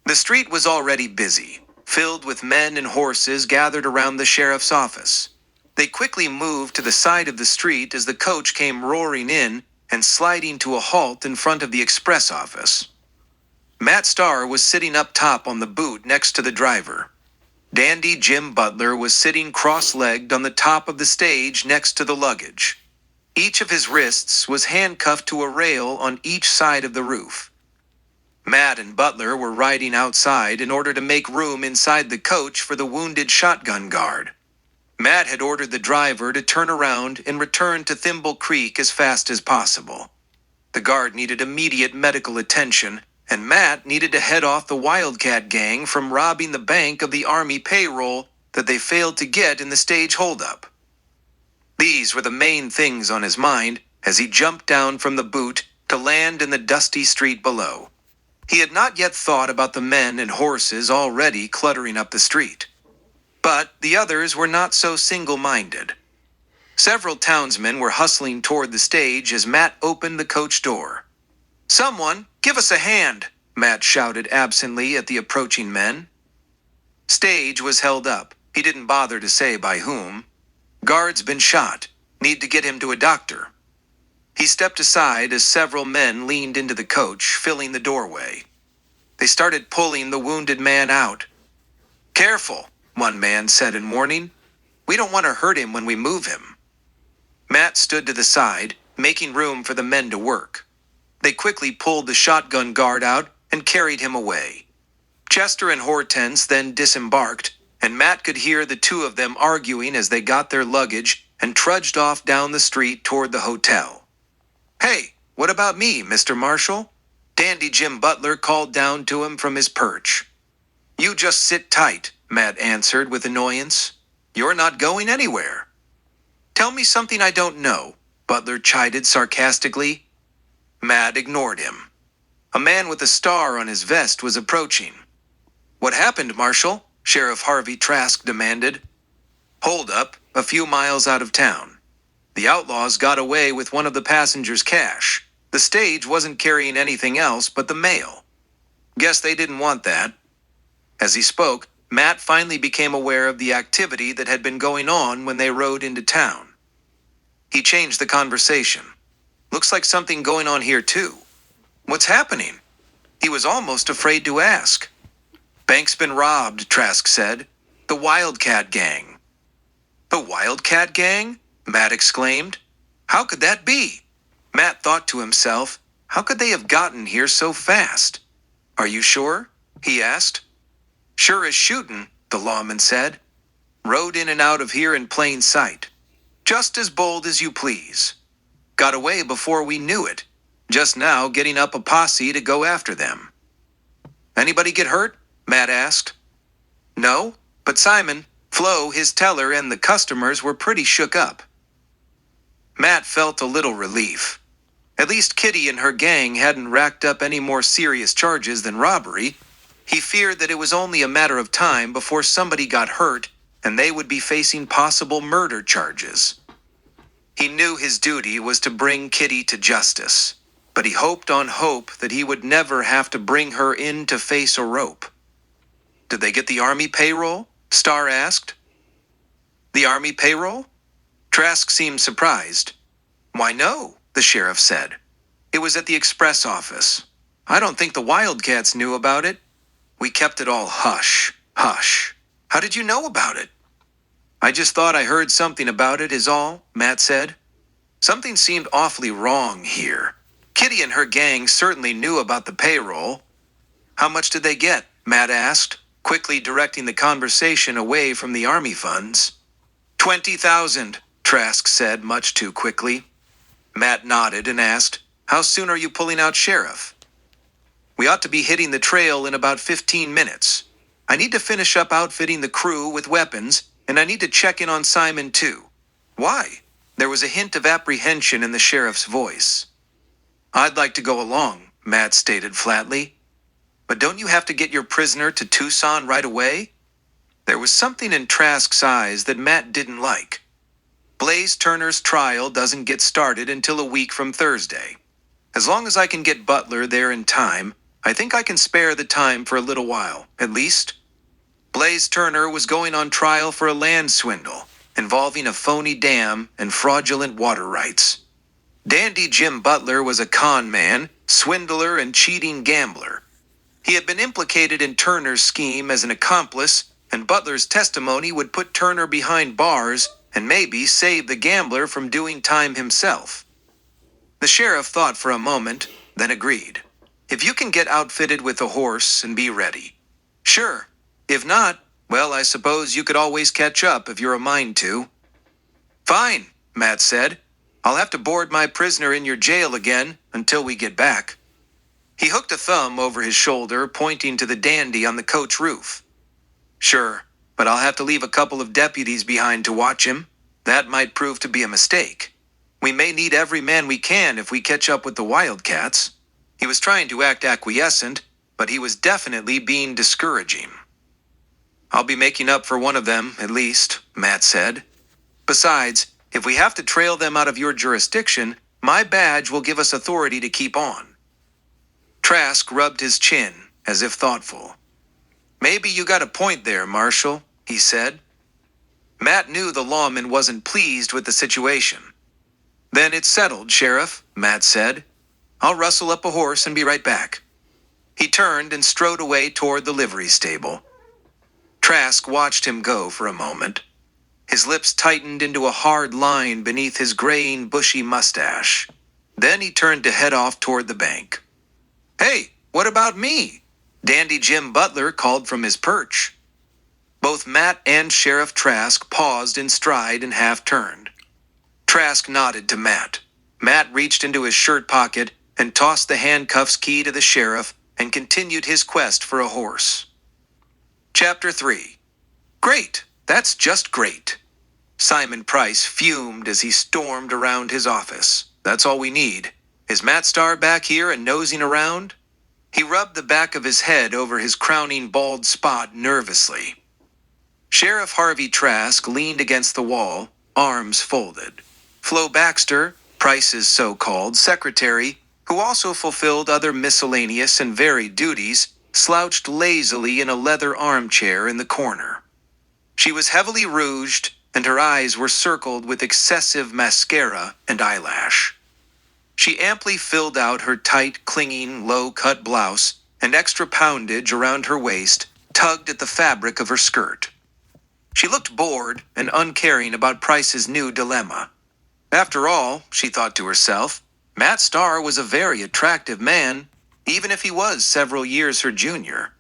The street was already busy, filled with men and horses gathered around the sheriff's office. They quickly moved to the side of the street as the coach came roaring in and sliding to a halt in front of the express office. Matt Starr was sitting up top on the boot next to the driver. Dandy Jim Butler was sitting cross-legged on the top of the stage next to the luggage. Each of his wrists was handcuffed to a rail on each side of the roof. Matt and Butler were riding outside in order to make room inside the coach for the wounded shotgun guard. Matt had ordered the driver to turn around and return to Thimble Creek as fast as possible. The guard needed immediate medical attention, and Matt needed to head off the Wildcat gang from robbing the bank of the Army payroll that they failed to get in the stage holdup. These were the main things on his mind as he jumped down from the boot to land in the dusty street below. He had not yet thought about the men and horses already cluttering up the street. But the others were not so single-minded. Several townsmen were hustling toward the stage as Matt opened the coach door. "Someone, give us a hand," Matt shouted absently at the approaching men. Stage was held up. He didn't bother to say by whom. "Guard's been shot. Need to get him to a doctor." He stepped aside as several men leaned into the coach, filling the doorway. They started pulling the wounded man out. "Careful," one man said in warning. "We don't want to hurt him when we move him." Matt stood to the side, making room for the men to work. They quickly pulled the shotgun guard out and carried him away. Chester and Hortense then disembarked, and Matt could hear the two of them arguing as they got their luggage and trudged off down the street toward the hotel. "Hey, what about me, Mr. Marshall?" Dandy Jim Butler called down to him from his perch. "You just sit tight," Matt answered with annoyance. "You're not going anywhere." "Tell me something I don't know," Butler chided sarcastically. Matt ignored him. A man with a star on his vest was approaching. "What happened, Marshall?" Sheriff Harvey Trask demanded. "Hold up, a few miles out of town. The outlaws got away with one of the passengers' cash. The stage wasn't carrying anything else but the mail. Guess they didn't want that." As he spoke, Matt finally became aware of the activity that had been going on when they rode into town. He changed the conversation. "Looks like something going on here too." "What's happening?" He was almost afraid to ask. "Bank's been robbed," Trask said. "The Wildcat Gang." "The Wildcat Gang?" Matt exclaimed. "How could that be?" Matt thought to himself, how could they have gotten here so fast? "Are you sure?" he asked. "Sure as shootin'," the lawman said. "Rode in and out of here in plain sight. Just as bold as you please. Got away before we knew it. Just now getting up a posse to go after them." "Anybody get hurt?" Matt asked. "No, but Simon, Flo, his teller, and the customers were pretty shook up." Matt felt a little relief. At least Kitty and her gang hadn't racked up any more serious charges than robbery. He feared that it was only a matter of time before somebody got hurt and they would be facing possible murder charges. He knew his duty was to bring Kitty to justice, but he hoped on hope that he would never have to bring her in to face a rope. "Did they get the Army payroll?" Starr asked. "The Army payroll?" Trask seemed surprised. "Why no," the sheriff said. "It was at the express office. I don't think the Wildcats knew about it. We kept it all hush, hush. How did you know about it?" "I just thought I heard something about it is all," Matt said. Something seemed awfully wrong here. Kitty and her gang certainly knew about the payroll. "How much did they get?" Matt asked, quickly directing the conversation away from the Army funds. 20,000, Trask said much too quickly. Matt nodded and asked, "How soon are you pulling out, Sheriff?" "We ought to be hitting the trail in about 15 minutes. I need to finish up outfitting the crew with weapons, and I need to check in on Simon too." "Why?" There was a hint of apprehension in the sheriff's voice. "I'd like to go along," Matt stated flatly. "But don't you have to get your prisoner to Tucson right away?" There was something in Trask's eyes that Matt didn't like. "Blaze Turner's trial doesn't get started until a week from Thursday. As long as I can get Butler there in time, I think I can spare the time for a little while, at least." Blaze Turner was going on trial for a land swindle, involving a phony dam and fraudulent water rights. Dandy Jim Butler was a con man, swindler, and cheating gambler. He had been implicated in Turner's scheme as an accomplice, and Butler's testimony would put Turner behind bars and maybe save the gambler from doing time himself. The sheriff thought for a moment, then agreed. "If you can get outfitted with a horse and be ready." "Sure. If not, well, I suppose you could always catch up if you're a mind to." "Fine," Matt said. "I'll have to board my prisoner in your jail again until we get back." He hooked a thumb over his shoulder, pointing to the dandy on the coach roof. "Sure, but I'll have to leave a couple of deputies behind to watch him. That might prove to be a mistake. We may need every man we can if we catch up with the Wildcats." He was trying to act acquiescent, but he was definitely being discouraging. "I'll be making up for one of them, at least," Matt said. "Besides, if we have to trail them out of your jurisdiction, my badge will give us authority to keep on." Trask rubbed his chin, as if thoughtful. "Maybe you got a point there, Marshall," he said. Matt knew the lawman wasn't pleased with the situation. Then it's settled, Sheriff, Matt said. I'll rustle up a horse and be right back. He turned and strode away toward the livery stable. Trask watched him go for a moment. His lips tightened into a hard line beneath his graying, bushy mustache. Then he turned to head off toward the bank. Hey, what about me? Dandy Jim Butler called from his perch. Both Matt and Sheriff Trask paused in stride and half-turned. Trask nodded to Matt. Matt reached into his shirt pocket and tossed the handcuffs key to the sheriff and continued his quest for a horse. Chapter 3. Great, that's just great. Simon Price fumed as he stormed around his office. That's all we need. Is Matt Starr back here and nosing around? He rubbed the back of his head over his crowning bald spot nervously. Sheriff Harvey Trask leaned against the wall, arms folded. Flo Baxter, Price's so-called secretary, who also fulfilled other miscellaneous and varied duties, slouched lazily in a leather armchair in the corner. She was heavily rouged, and her eyes were circled with excessive mascara and eyelash. She amply filled out her tight, clinging, low-cut blouse, and extra poundage around her waist tugged at the fabric of her skirt. She looked bored and uncaring about Price's new dilemma. After all, she thought to herself, Matt Starr was a very attractive man, even if he was several years her junior.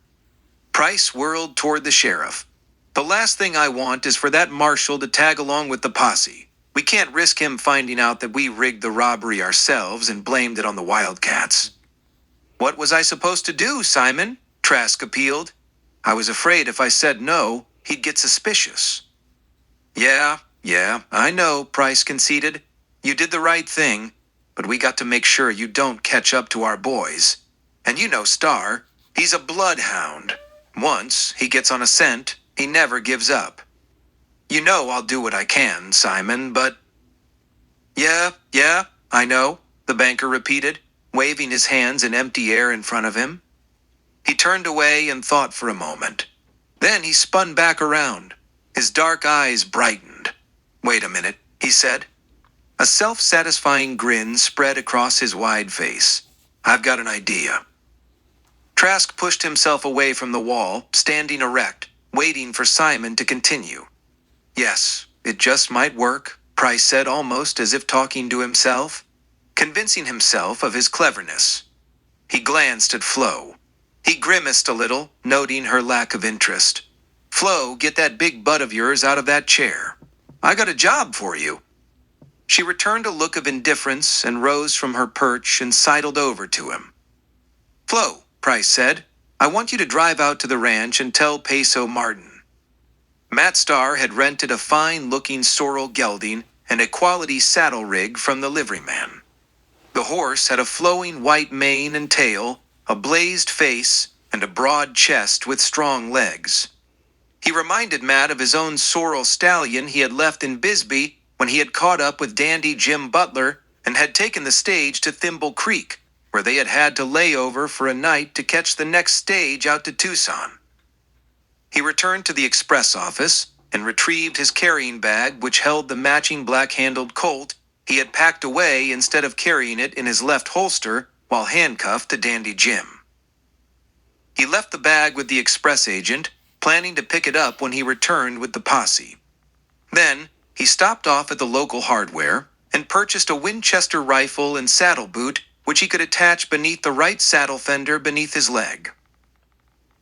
Price whirled toward the sheriff. The last thing I want is for that marshal to tag along with the posse. We can't risk him finding out that we rigged the robbery ourselves and blamed it on the Wildcats. What was I supposed to do, Simon? Trask appealed. I was afraid if I said no, he'd get suspicious. Yeah, I know, Price conceded. You did the right thing, but we got to make sure you don't catch up to our boys. And you know Starr, he's a bloodhound. Once he gets on a scent, he never gives up. You know I'll do what I can, Simon, but... Yeah, I know, the banker repeated, waving his hands in empty air in front of him. He turned away and thought for a moment. Then he spun back around. His dark eyes brightened. Wait a minute, he said. A self-satisfying grin spread across his wide face. I've got an idea. Trask pushed himself away from the wall, standing erect, waiting for Simon to continue. Yes, it just might work, Price said almost as if talking to himself, convincing himself of his cleverness. He glanced at Flo. He grimaced a little, noting her lack of interest. Flo, get that big butt of yours out of that chair. I got a job for you. She returned a look of indifference and rose from her perch and sidled over to him. Flo, Price said, I want you to drive out to the ranch and tell Peso Martin. Matt Starr had rented a fine-looking sorrel gelding and a quality saddle rig from the liveryman. The horse had a flowing white mane and tail, a blazed face, and a broad chest with strong legs. He reminded Matt of his own sorrel stallion he had left in Bisbee when he had caught up with Dandy Jim Butler and had taken the stage to Thimble Creek, where they had to lay over for a night to catch the next stage out to Tucson. He returned to the express office and retrieved his carrying bag, which held the matching black-handled Colt he had packed away instead of carrying it in his left holster while handcuffed to Dandy Jim. He left the bag with the express agent, planning to pick it up when he returned with the posse. Then, he stopped off at the local hardware and purchased a Winchester rifle and saddle boot, which he could attach beneath the right saddle fender beneath his leg.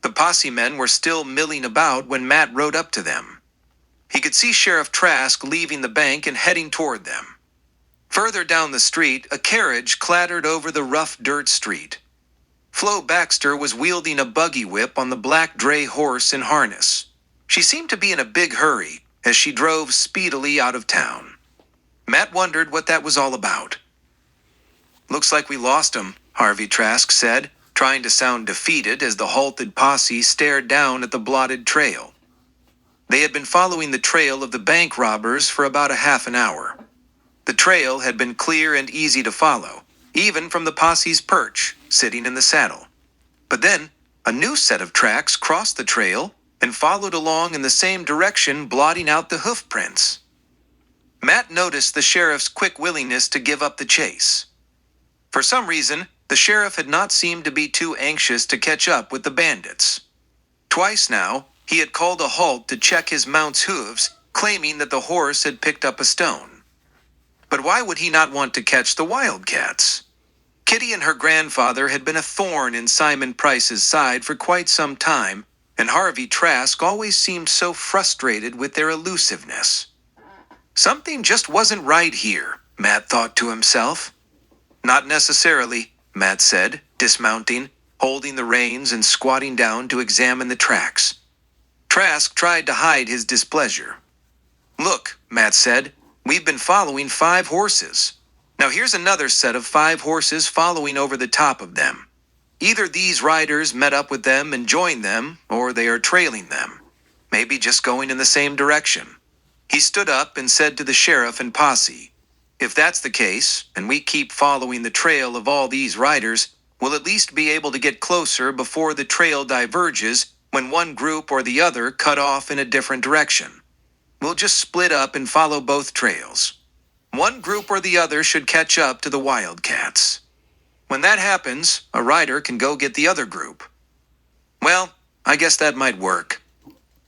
The posse men were still milling about when Matt rode up to them. He could see Sheriff Trask leaving the bank and heading toward them. Further down the street, a carriage clattered over the rough dirt street. Flo Baxter was wielding a buggy whip on the black dray horse in harness. She seemed to be in a big hurry as she drove speedily out of town. Matt wondered what that was all about. Looks like we lost him, Harvey Trask said, trying to sound defeated as the halted posse stared down at the blotted trail. They had been following the trail of the bank robbers for about a half an hour. The trail had been clear and easy to follow, even from the posse's perch, sitting in the saddle. But then, a new set of tracks crossed the trail and followed along in the same direction, blotting out the hoof prints. Matt noticed the sheriff's quick willingness to give up the chase. For some reason, the sheriff had not seemed to be too anxious to catch up with the bandits. Twice now, he had called a halt to check his mount's hooves, claiming that the horse had picked up a stone. But why would he not want to catch the wildcats? Kitty and her grandfather had been a thorn in Simon Price's side for quite some time, and Harvey Trask always seemed so frustrated with their elusiveness. Something just wasn't right here, Matt thought to himself. Not necessarily, Matt said, dismounting, holding the reins and squatting down to examine the tracks. Trask tried to hide his displeasure. Look, Matt said, we've been following 5 horses. Now here's another set of 5 horses following over the top of them. Either these riders met up with them and joined them, or they are trailing them. Maybe just going in the same direction. He stood up and said to the sheriff and posse, if that's the case, and we keep following the trail of all these riders, we'll at least be able to get closer before the trail diverges when one group or the other cut off in a different direction. We'll just split up and follow both trails. One group or the other should catch up to the wildcats. When that happens, a rider can go get the other group. Well, I guess that might work.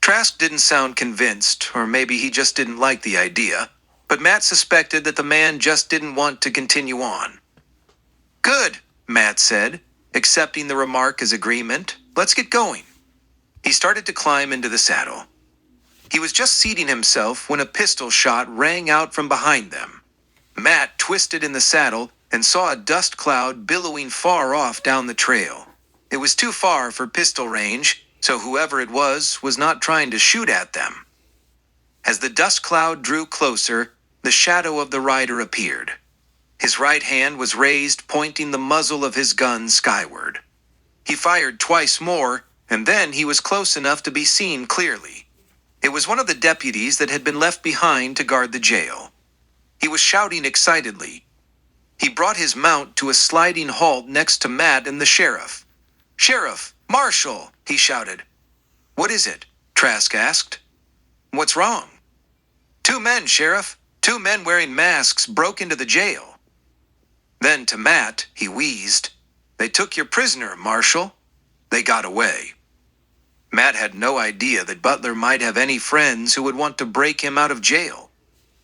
Trask didn't sound convinced, or maybe he just didn't like the idea, but Matt suspected that the man just didn't want to continue on. Good, Matt said, accepting the remark as agreement. Let's get going. He started to climb into the saddle. He was just seating himself when a pistol shot rang out from behind them. Matt twisted in the saddle and saw a dust cloud billowing far off down the trail. It was too far for pistol range, so whoever it was not trying to shoot at them. As the dust cloud drew closer, the shadow of the rider appeared. His right hand was raised, pointing the muzzle of his gun skyward. He fired twice more, and then he was close enough to be seen clearly. It was one of the deputies that had been left behind to guard the jail. He was shouting excitedly. He brought his mount to a sliding halt next to Matt and the sheriff. "Sheriff! Marshal!" he shouted. "What is it?" Trask asked. "What's wrong?" "2 men, Sheriff. 2 men wearing masks broke into the jail." Then to Matt, he wheezed, "They took your prisoner, Marshal. They got away." Matt had no idea that Butler might have any friends who would want to break him out of jail.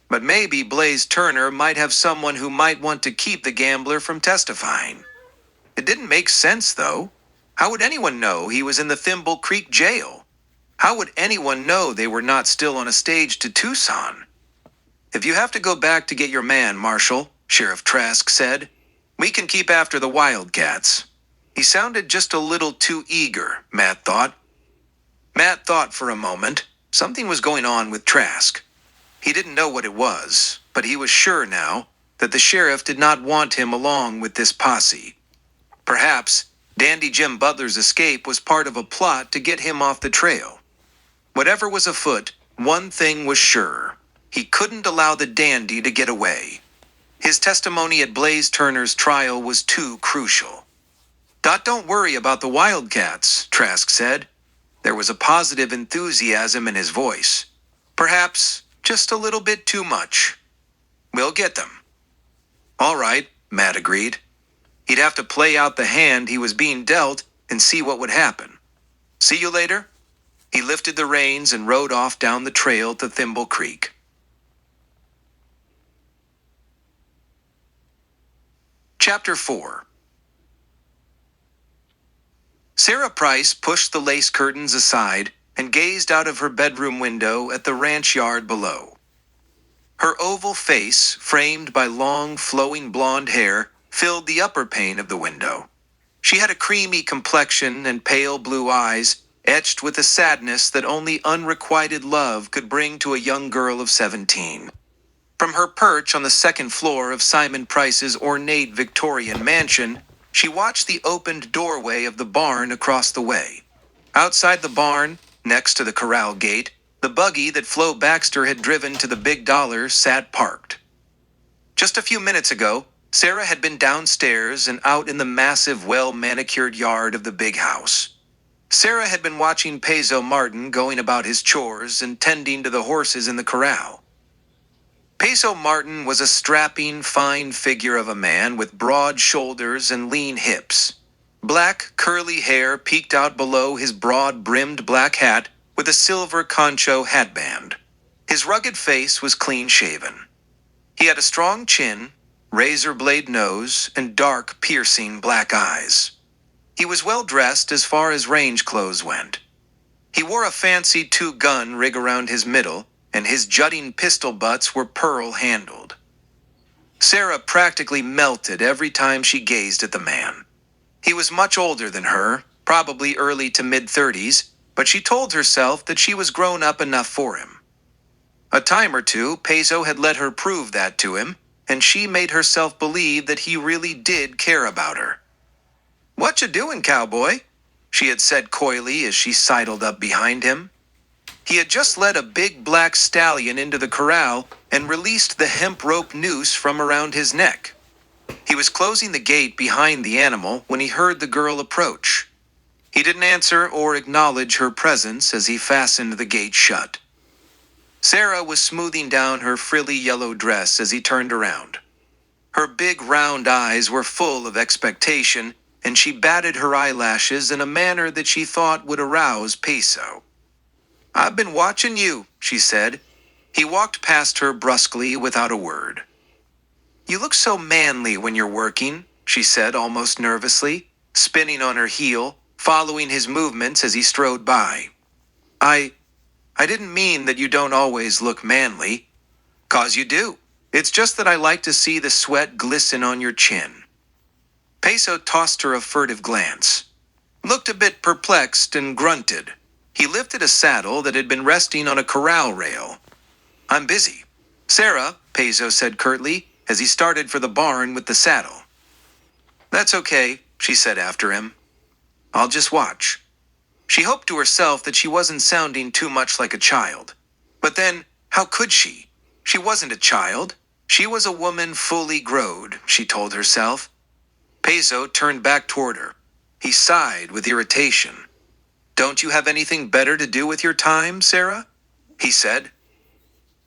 But maybe Blaze Turner might have someone who might want to keep the gambler from testifying. It didn't make sense, though. How would anyone know he was in the Thimble Creek jail? How would anyone know they were not still on a stage to Tucson? "If you have to go back to get your man, Marshal," Sheriff Trask said, "we can keep after the wildcats." He sounded just a little too eager, Matt thought. Matt thought for a moment. Something was going on with Trask. He didn't know what it was, but he was sure now that the sheriff did not want him along with this posse. Perhaps Dandy Jim Butler's escape was part of a plot to get him off the trail. Whatever was afoot, one thing was sure. He couldn't allow the dandy to get away. His testimony at Blaze Turner's trial was too crucial. "Don't worry about the wildcats," Trask said. There was a positive enthusiasm in his voice. Perhaps just a little bit too much. "We'll get them." "All right," Matt agreed. He'd have to play out the hand he was being dealt and see what would happen. "See you later." He lifted the reins and rode off down the trail to Thimble Creek. Chapter 4. Sarah Price pushed the lace curtains aside and gazed out of her bedroom window at the ranch yard below. Her oval face, framed by long, flowing blonde hair, filled the upper pane of the window. She had a creamy complexion and pale blue eyes, etched with a sadness that only unrequited love could bring to a young girl of 17. From her perch on the second floor of Simon Price's ornate Victorian mansion, she watched the opened doorway of the barn across the way. Outside the barn, next to the corral gate, the buggy that Flo Baxter had driven to the Big Dollar sat parked. Just a few minutes ago, Sarah had been downstairs and out in the massive, well-manicured yard of the big house. Sarah had been watching Peso Martin going about his chores and tending to the horses in the corral. Peso Martin was a strapping, fine figure of a man with broad shoulders and lean hips. Black, curly hair peeked out below his broad-brimmed black hat with a silver concho hatband. His rugged face was clean-shaven. He had a strong chin, razor-blade nose, and dark, piercing black eyes. He was well-dressed as far as range clothes went. He wore a fancy two-gun rig around his middle, and his jutting pistol butts were pearl-handled. Sarah practically melted every time she gazed at the man. He was much older than her, probably early to mid-30s, but she told herself that she was grown up enough for him. A time or two, Peso had let her prove that to him, and she made herself believe that he really did care about her. "What you doing, cowboy?" she had said coyly as she sidled up behind him. He had just led a big black stallion into the corral and released the hemp rope noose from around his neck. He was closing the gate behind the animal when he heard the girl approach. He didn't answer or acknowledge her presence as he fastened the gate shut. Sarah was smoothing down her frilly yellow dress as he turned around. Her big round eyes were full of expectation, and she batted her eyelashes in a manner that she thought would arouse Peso. "I've been watching you," she said. He walked past her brusquely without a word. "You look so manly when you're working," she said almost nervously, spinning on her heel, following his movements as he strode by. I didn't mean that you don't always look manly. 'Cause you do. It's just that I like to see the sweat glisten on your chin." Peso tossed her a furtive glance, looked a bit perplexed, and grunted. He lifted a saddle that had been resting on a corral rail. "I'm busy." "Sarah," Peso said curtly, as he started for the barn with the saddle. "That's okay," she said after him. "I'll just watch." She hoped to herself that she wasn't sounding too much like a child. But then, how could she? She wasn't a child. She was a woman fully growed, she told herself. Peso turned back toward her. He sighed with irritation. "Don't you have anything better to do with your time, Sarah?" he said.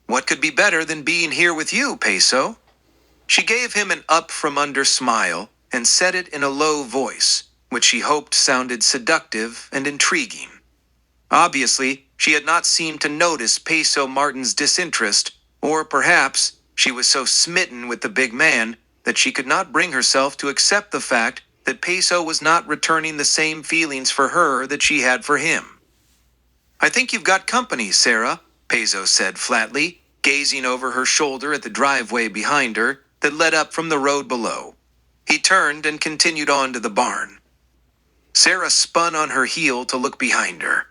"What could be better than being here with you, Peso?" She gave him an up-from-under smile and said it in a low voice, which she hoped sounded seductive and intriguing. Obviously, she had not seemed to notice Peso Martin's disinterest, or perhaps she was so smitten with the big man that she could not bring herself to accept the fact that Peso was not returning the same feelings for her that she had for him. "I think you've got company, Sarah," Peso said flatly, gazing over her shoulder at the driveway behind her that led up from the road below. He turned and continued on to the barn. Sarah spun on her heel to look behind her.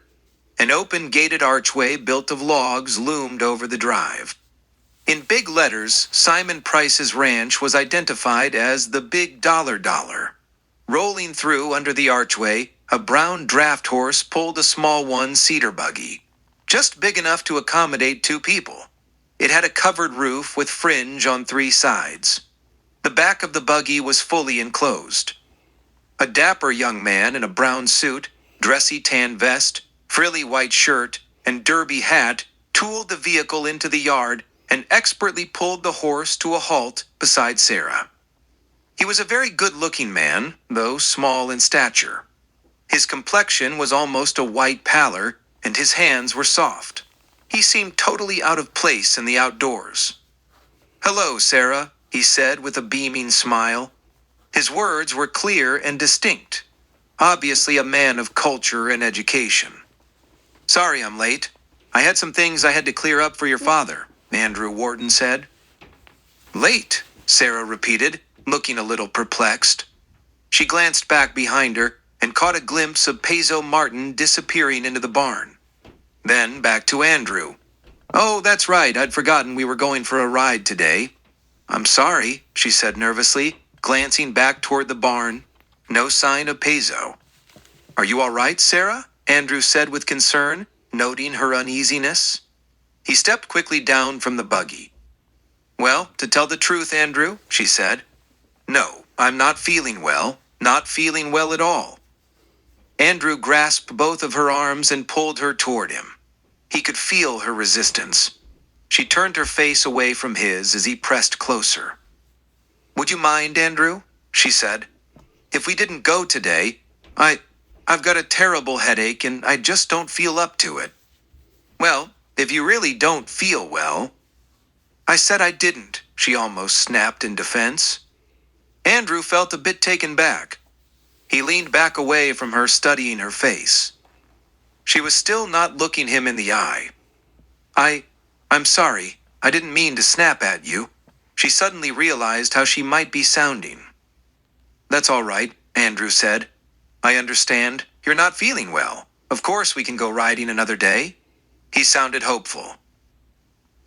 An open gated archway built of logs loomed over the drive. In big letters, Simon Price's ranch was identified as the Big Dollar. Rolling through under the archway, a brown draft horse pulled a small one-seater buggy, just big enough to accommodate two people. It had a covered roof with fringe on three sides. The back of the buggy was fully enclosed. A dapper young man in a brown suit, dressy tan vest, frilly white shirt, and derby hat tooled the vehicle into the yard and expertly pulled the horse to a halt beside Sarah. He was a very good-looking man, though small in stature. His complexion was almost a white pallor, and his hands were soft. He seemed totally out of place in the outdoors. "Hello, Sarah," he said with a beaming smile. His words were clear and distinct. Obviously a man of culture and education. "Sorry I'm late. I had some things I had to clear up for your father," Andrew Wharton said. "Late?" Sarah repeated, looking a little perplexed. She glanced back behind her and caught a glimpse of Peso Martin disappearing into the barn. Then back to Andrew. "Oh, that's right. I'd forgotten we were going for a ride today." "I'm sorry," she said nervously, glancing back toward the barn. No sign of Peso. "Are you all right, Sarah?" Andrew said with concern, noting her uneasiness. He stepped quickly down from the buggy. "Well, to tell the truth, Andrew," she said, "no, I'm not feeling well. Not feeling well at all." Andrew grasped both of her arms and pulled her toward him. He could feel her resistance. She turned her face away from his as he pressed closer. "Would you mind, Andrew?" she said. "If we didn't go today, I've got a terrible headache and I just don't feel up to it." "Well, if you really don't feel well—" "I said I didn't," she almost snapped in defense. Andrew felt a bit taken back. He leaned back away from her, studying her face. She was still not looking him in the eye. I'm sorry, I didn't mean to snap at you." She suddenly realized how she might be sounding. "That's all right," Andrew said. "I understand. You're not feeling well. Of course we can go riding another day." He sounded hopeful.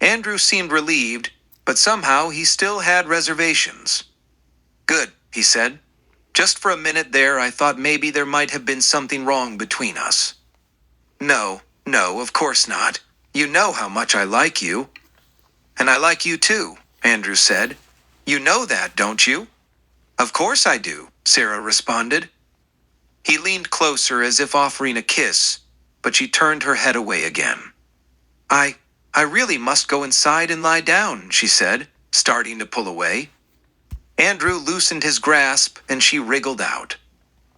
Andrew seemed relieved, but somehow he still had reservations. "Good," he said. "Just for a minute there I thought maybe there might have been something wrong between us." No, of course not. You know how much I like you." "And I like you too," Andrew said. "You know that, don't you?" "Of course I do," Sarah responded. He leaned closer as if offering a kiss, but she turned her head away again. I really must go inside and lie down," she said, starting to pull away. Andrew loosened his grasp and she wriggled out.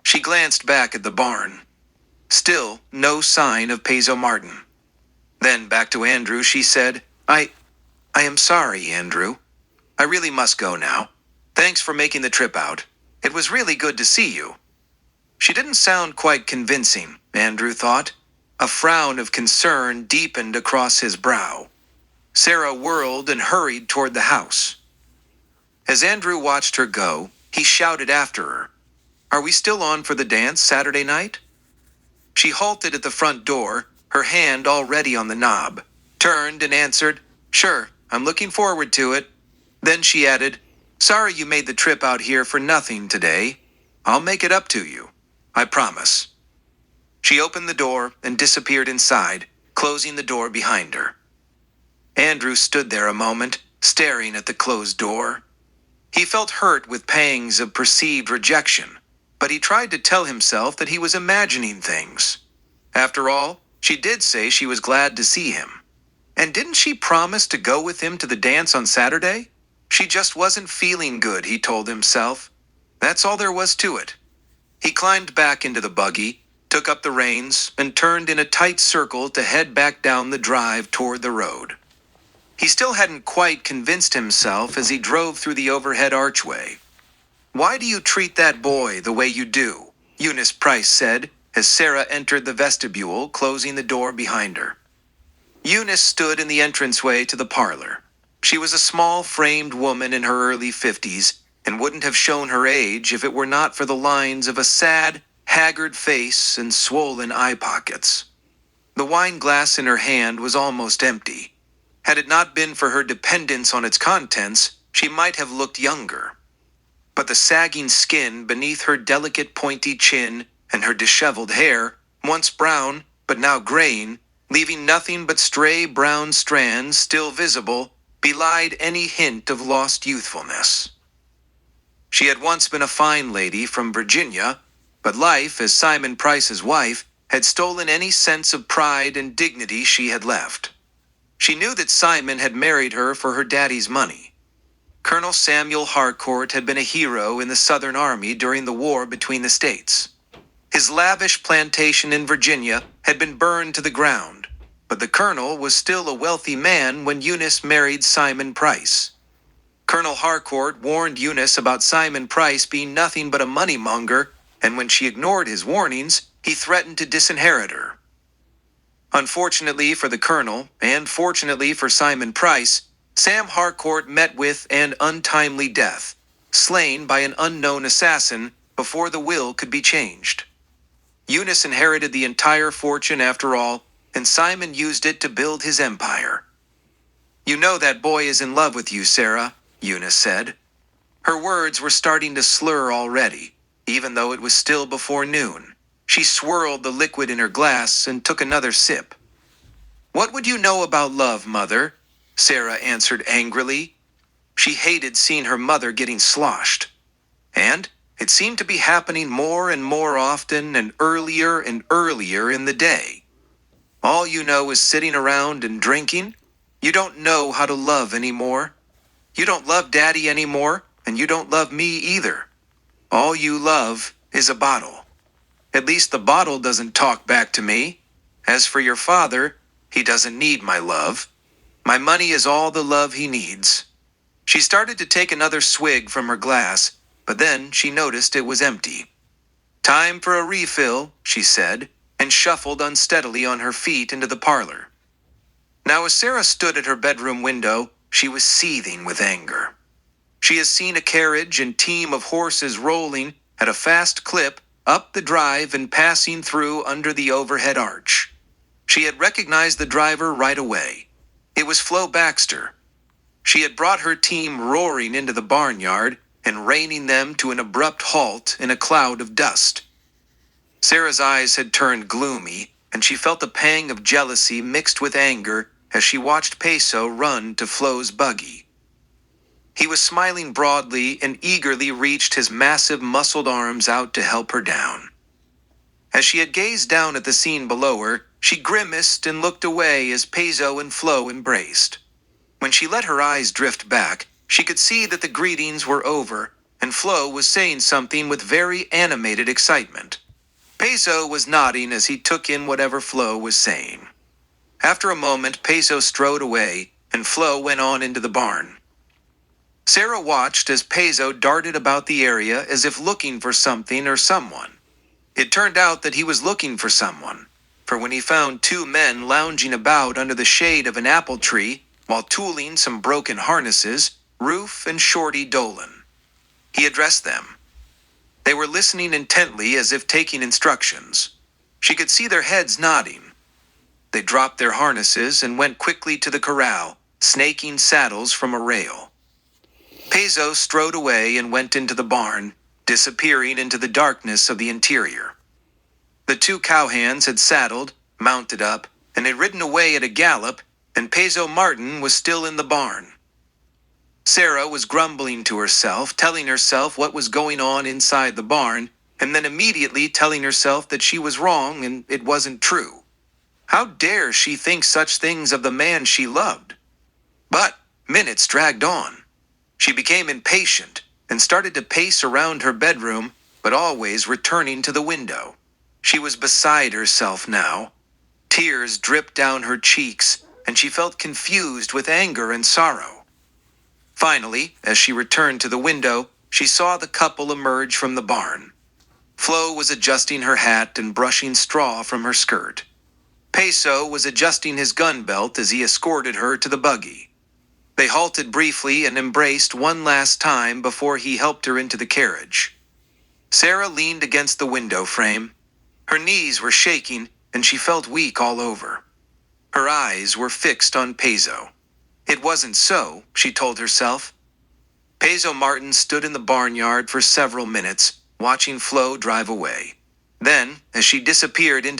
She glanced back at the barn. Still no sign of Peso Martin. Then back to Andrew she said, I am sorry, Andrew. I really must go now. Thanks for making the trip out. It was really good to see you." She didn't sound quite convincing, Andrew thought. A frown of concern deepened across his brow. Sarah whirled and hurried toward the house. As Andrew watched her go, he shouted after her, "Are we still on for the dance Saturday night?" She halted at the front door, her hand already on the knob, turned and answered, "Sure, I'm looking forward to it." Then she added, "Sorry you made the trip out here for nothing today. I'll make it up to you. I promise." She opened the door and disappeared inside, closing the door behind her. Andrew stood there a moment, staring at the closed door. He felt hurt with pangs of perceived rejection, but he tried to tell himself that he was imagining things. After all, she did say she was glad to see him. And didn't she promise to go with him to the dance on Saturday? She just wasn't feeling good, he told himself. That's all there was to it. He climbed back into the buggy, took up the reins, and turned in a tight circle to head back down the drive toward the road. He still hadn't quite convinced himself as he drove through the overhead archway. "Why do you treat that boy the way you do?" Eunice Price said, as Sarah entered the vestibule, closing the door behind her. Eunice stood in the entranceway to the parlor. She was a small, framed woman in her early 50s, and wouldn't have shown her age if it were not for the lines of a sad, haggard face and swollen eye pockets. The wine glass in her hand was almost empty. Had it not been for her dependence on its contents, she might have looked younger. But the sagging skin beneath her delicate pointy chin and her disheveled hair, once brown but now graying, leaving nothing but stray brown strands still visible, belied any hint of lost youthfulness. She had once been a fine lady from Virginia, but life as Simon Price's wife had stolen any sense of pride and dignity she had left. She knew that Simon had married her for her daddy's money. Colonel Samuel Harcourt had been a hero in the Southern Army during the war between the states. His lavish plantation in Virginia had been burned to the ground, but the colonel was still a wealthy man when Eunice married Simon Price. Colonel Harcourt warned Eunice about Simon Price being nothing but a moneymonger, and when she ignored his warnings, he threatened to disinherit her. Unfortunately for the colonel, and fortunately for Simon Price, Sam Harcourt met with an untimely death, slain by an unknown assassin before the will could be changed. Eunice inherited the entire fortune after all, and Simon used it to build his empire. "You know that boy is in love with you, Sarah," Eunice said. Her words were starting to slur already, even though it was still before noon. She swirled the liquid in her glass and took another sip. "What would you know about love, Mother?" Sarah answered angrily. She hated seeing her mother getting sloshed. And it seemed to be happening more and more often and earlier in the day. "All you know is sitting around and drinking?" You don't know how to love anymore. You don't love Daddy anymore, and you don't love me either. All you love is a bottle. At least the bottle doesn't talk back to me. As for your father, he doesn't need my love. My money is all the love he needs." She started to take another swig from her glass, but then she noticed it was empty. "Time for a refill," she said, and shuffled unsteadily on her feet into the parlor. Now, as Sarah stood at her bedroom window, she was seething with anger. She has seen a carriage and team of horses rolling at a fast clip up the drive and passing through under the overhead arch. She had recognized the driver right away. It was Flo Baxter. She had brought her team roaring into the barnyard and reining them to an abrupt halt in a cloud of dust. Sarah's eyes had turned gloomy, and she felt a pang of jealousy mixed with anger as she watched Peso run to Flo's buggy. He was smiling broadly and eagerly reached his massive muscled arms out to help her down. As she had gazed down at the scene below her, she grimaced and looked away as Peso and Flo embraced. When she let her eyes drift back, she could see that the greetings were over, and Flo was saying something with very animated excitement. Peso was nodding as he took in whatever Flo was saying. After a moment, Peso strode away, and Flo went on into the barn. Sarah watched as Peso darted about the area as if looking for something or someone. It turned out that he was looking for someone, for when he found two men lounging about under the shade of an apple tree while tooling some broken harnesses, Roof and Shorty Dolan, he addressed them. They were listening intently as if taking instructions. She could see their heads nodding. They dropped their harnesses and went quickly to the corral, snaking saddles from a rail. Peso strode away and went into the barn, disappearing into the darkness of the interior. The two cowhands had saddled, mounted up, and had ridden away at a gallop, and Peso Martin was still in the barn. Sarah was grumbling to herself, telling herself what was going on inside the barn, and then immediately telling herself that she was wrong and it wasn't true. How dare she think such things of the man she loved? But minutes dragged on. She became impatient and started to pace around her bedroom, but always returning to the window. She was beside herself now. Tears dripped down her cheeks, and she felt confused with anger and sorrow. Finally, as she returned to the window, she saw the couple emerge from the barn. Flo was adjusting her hat and brushing straw from her skirt. Peso was adjusting his gun belt as he escorted her to the buggy. They halted briefly and embraced one last time before he helped her into the carriage. Sarah leaned against the window frame. Her knees were shaking, and she felt weak all over. Her eyes were fixed on Peso. It wasn't so, she told herself. Peso Martin stood in the barnyard for several minutes, watching Flo drive away. Then, as she disappeared into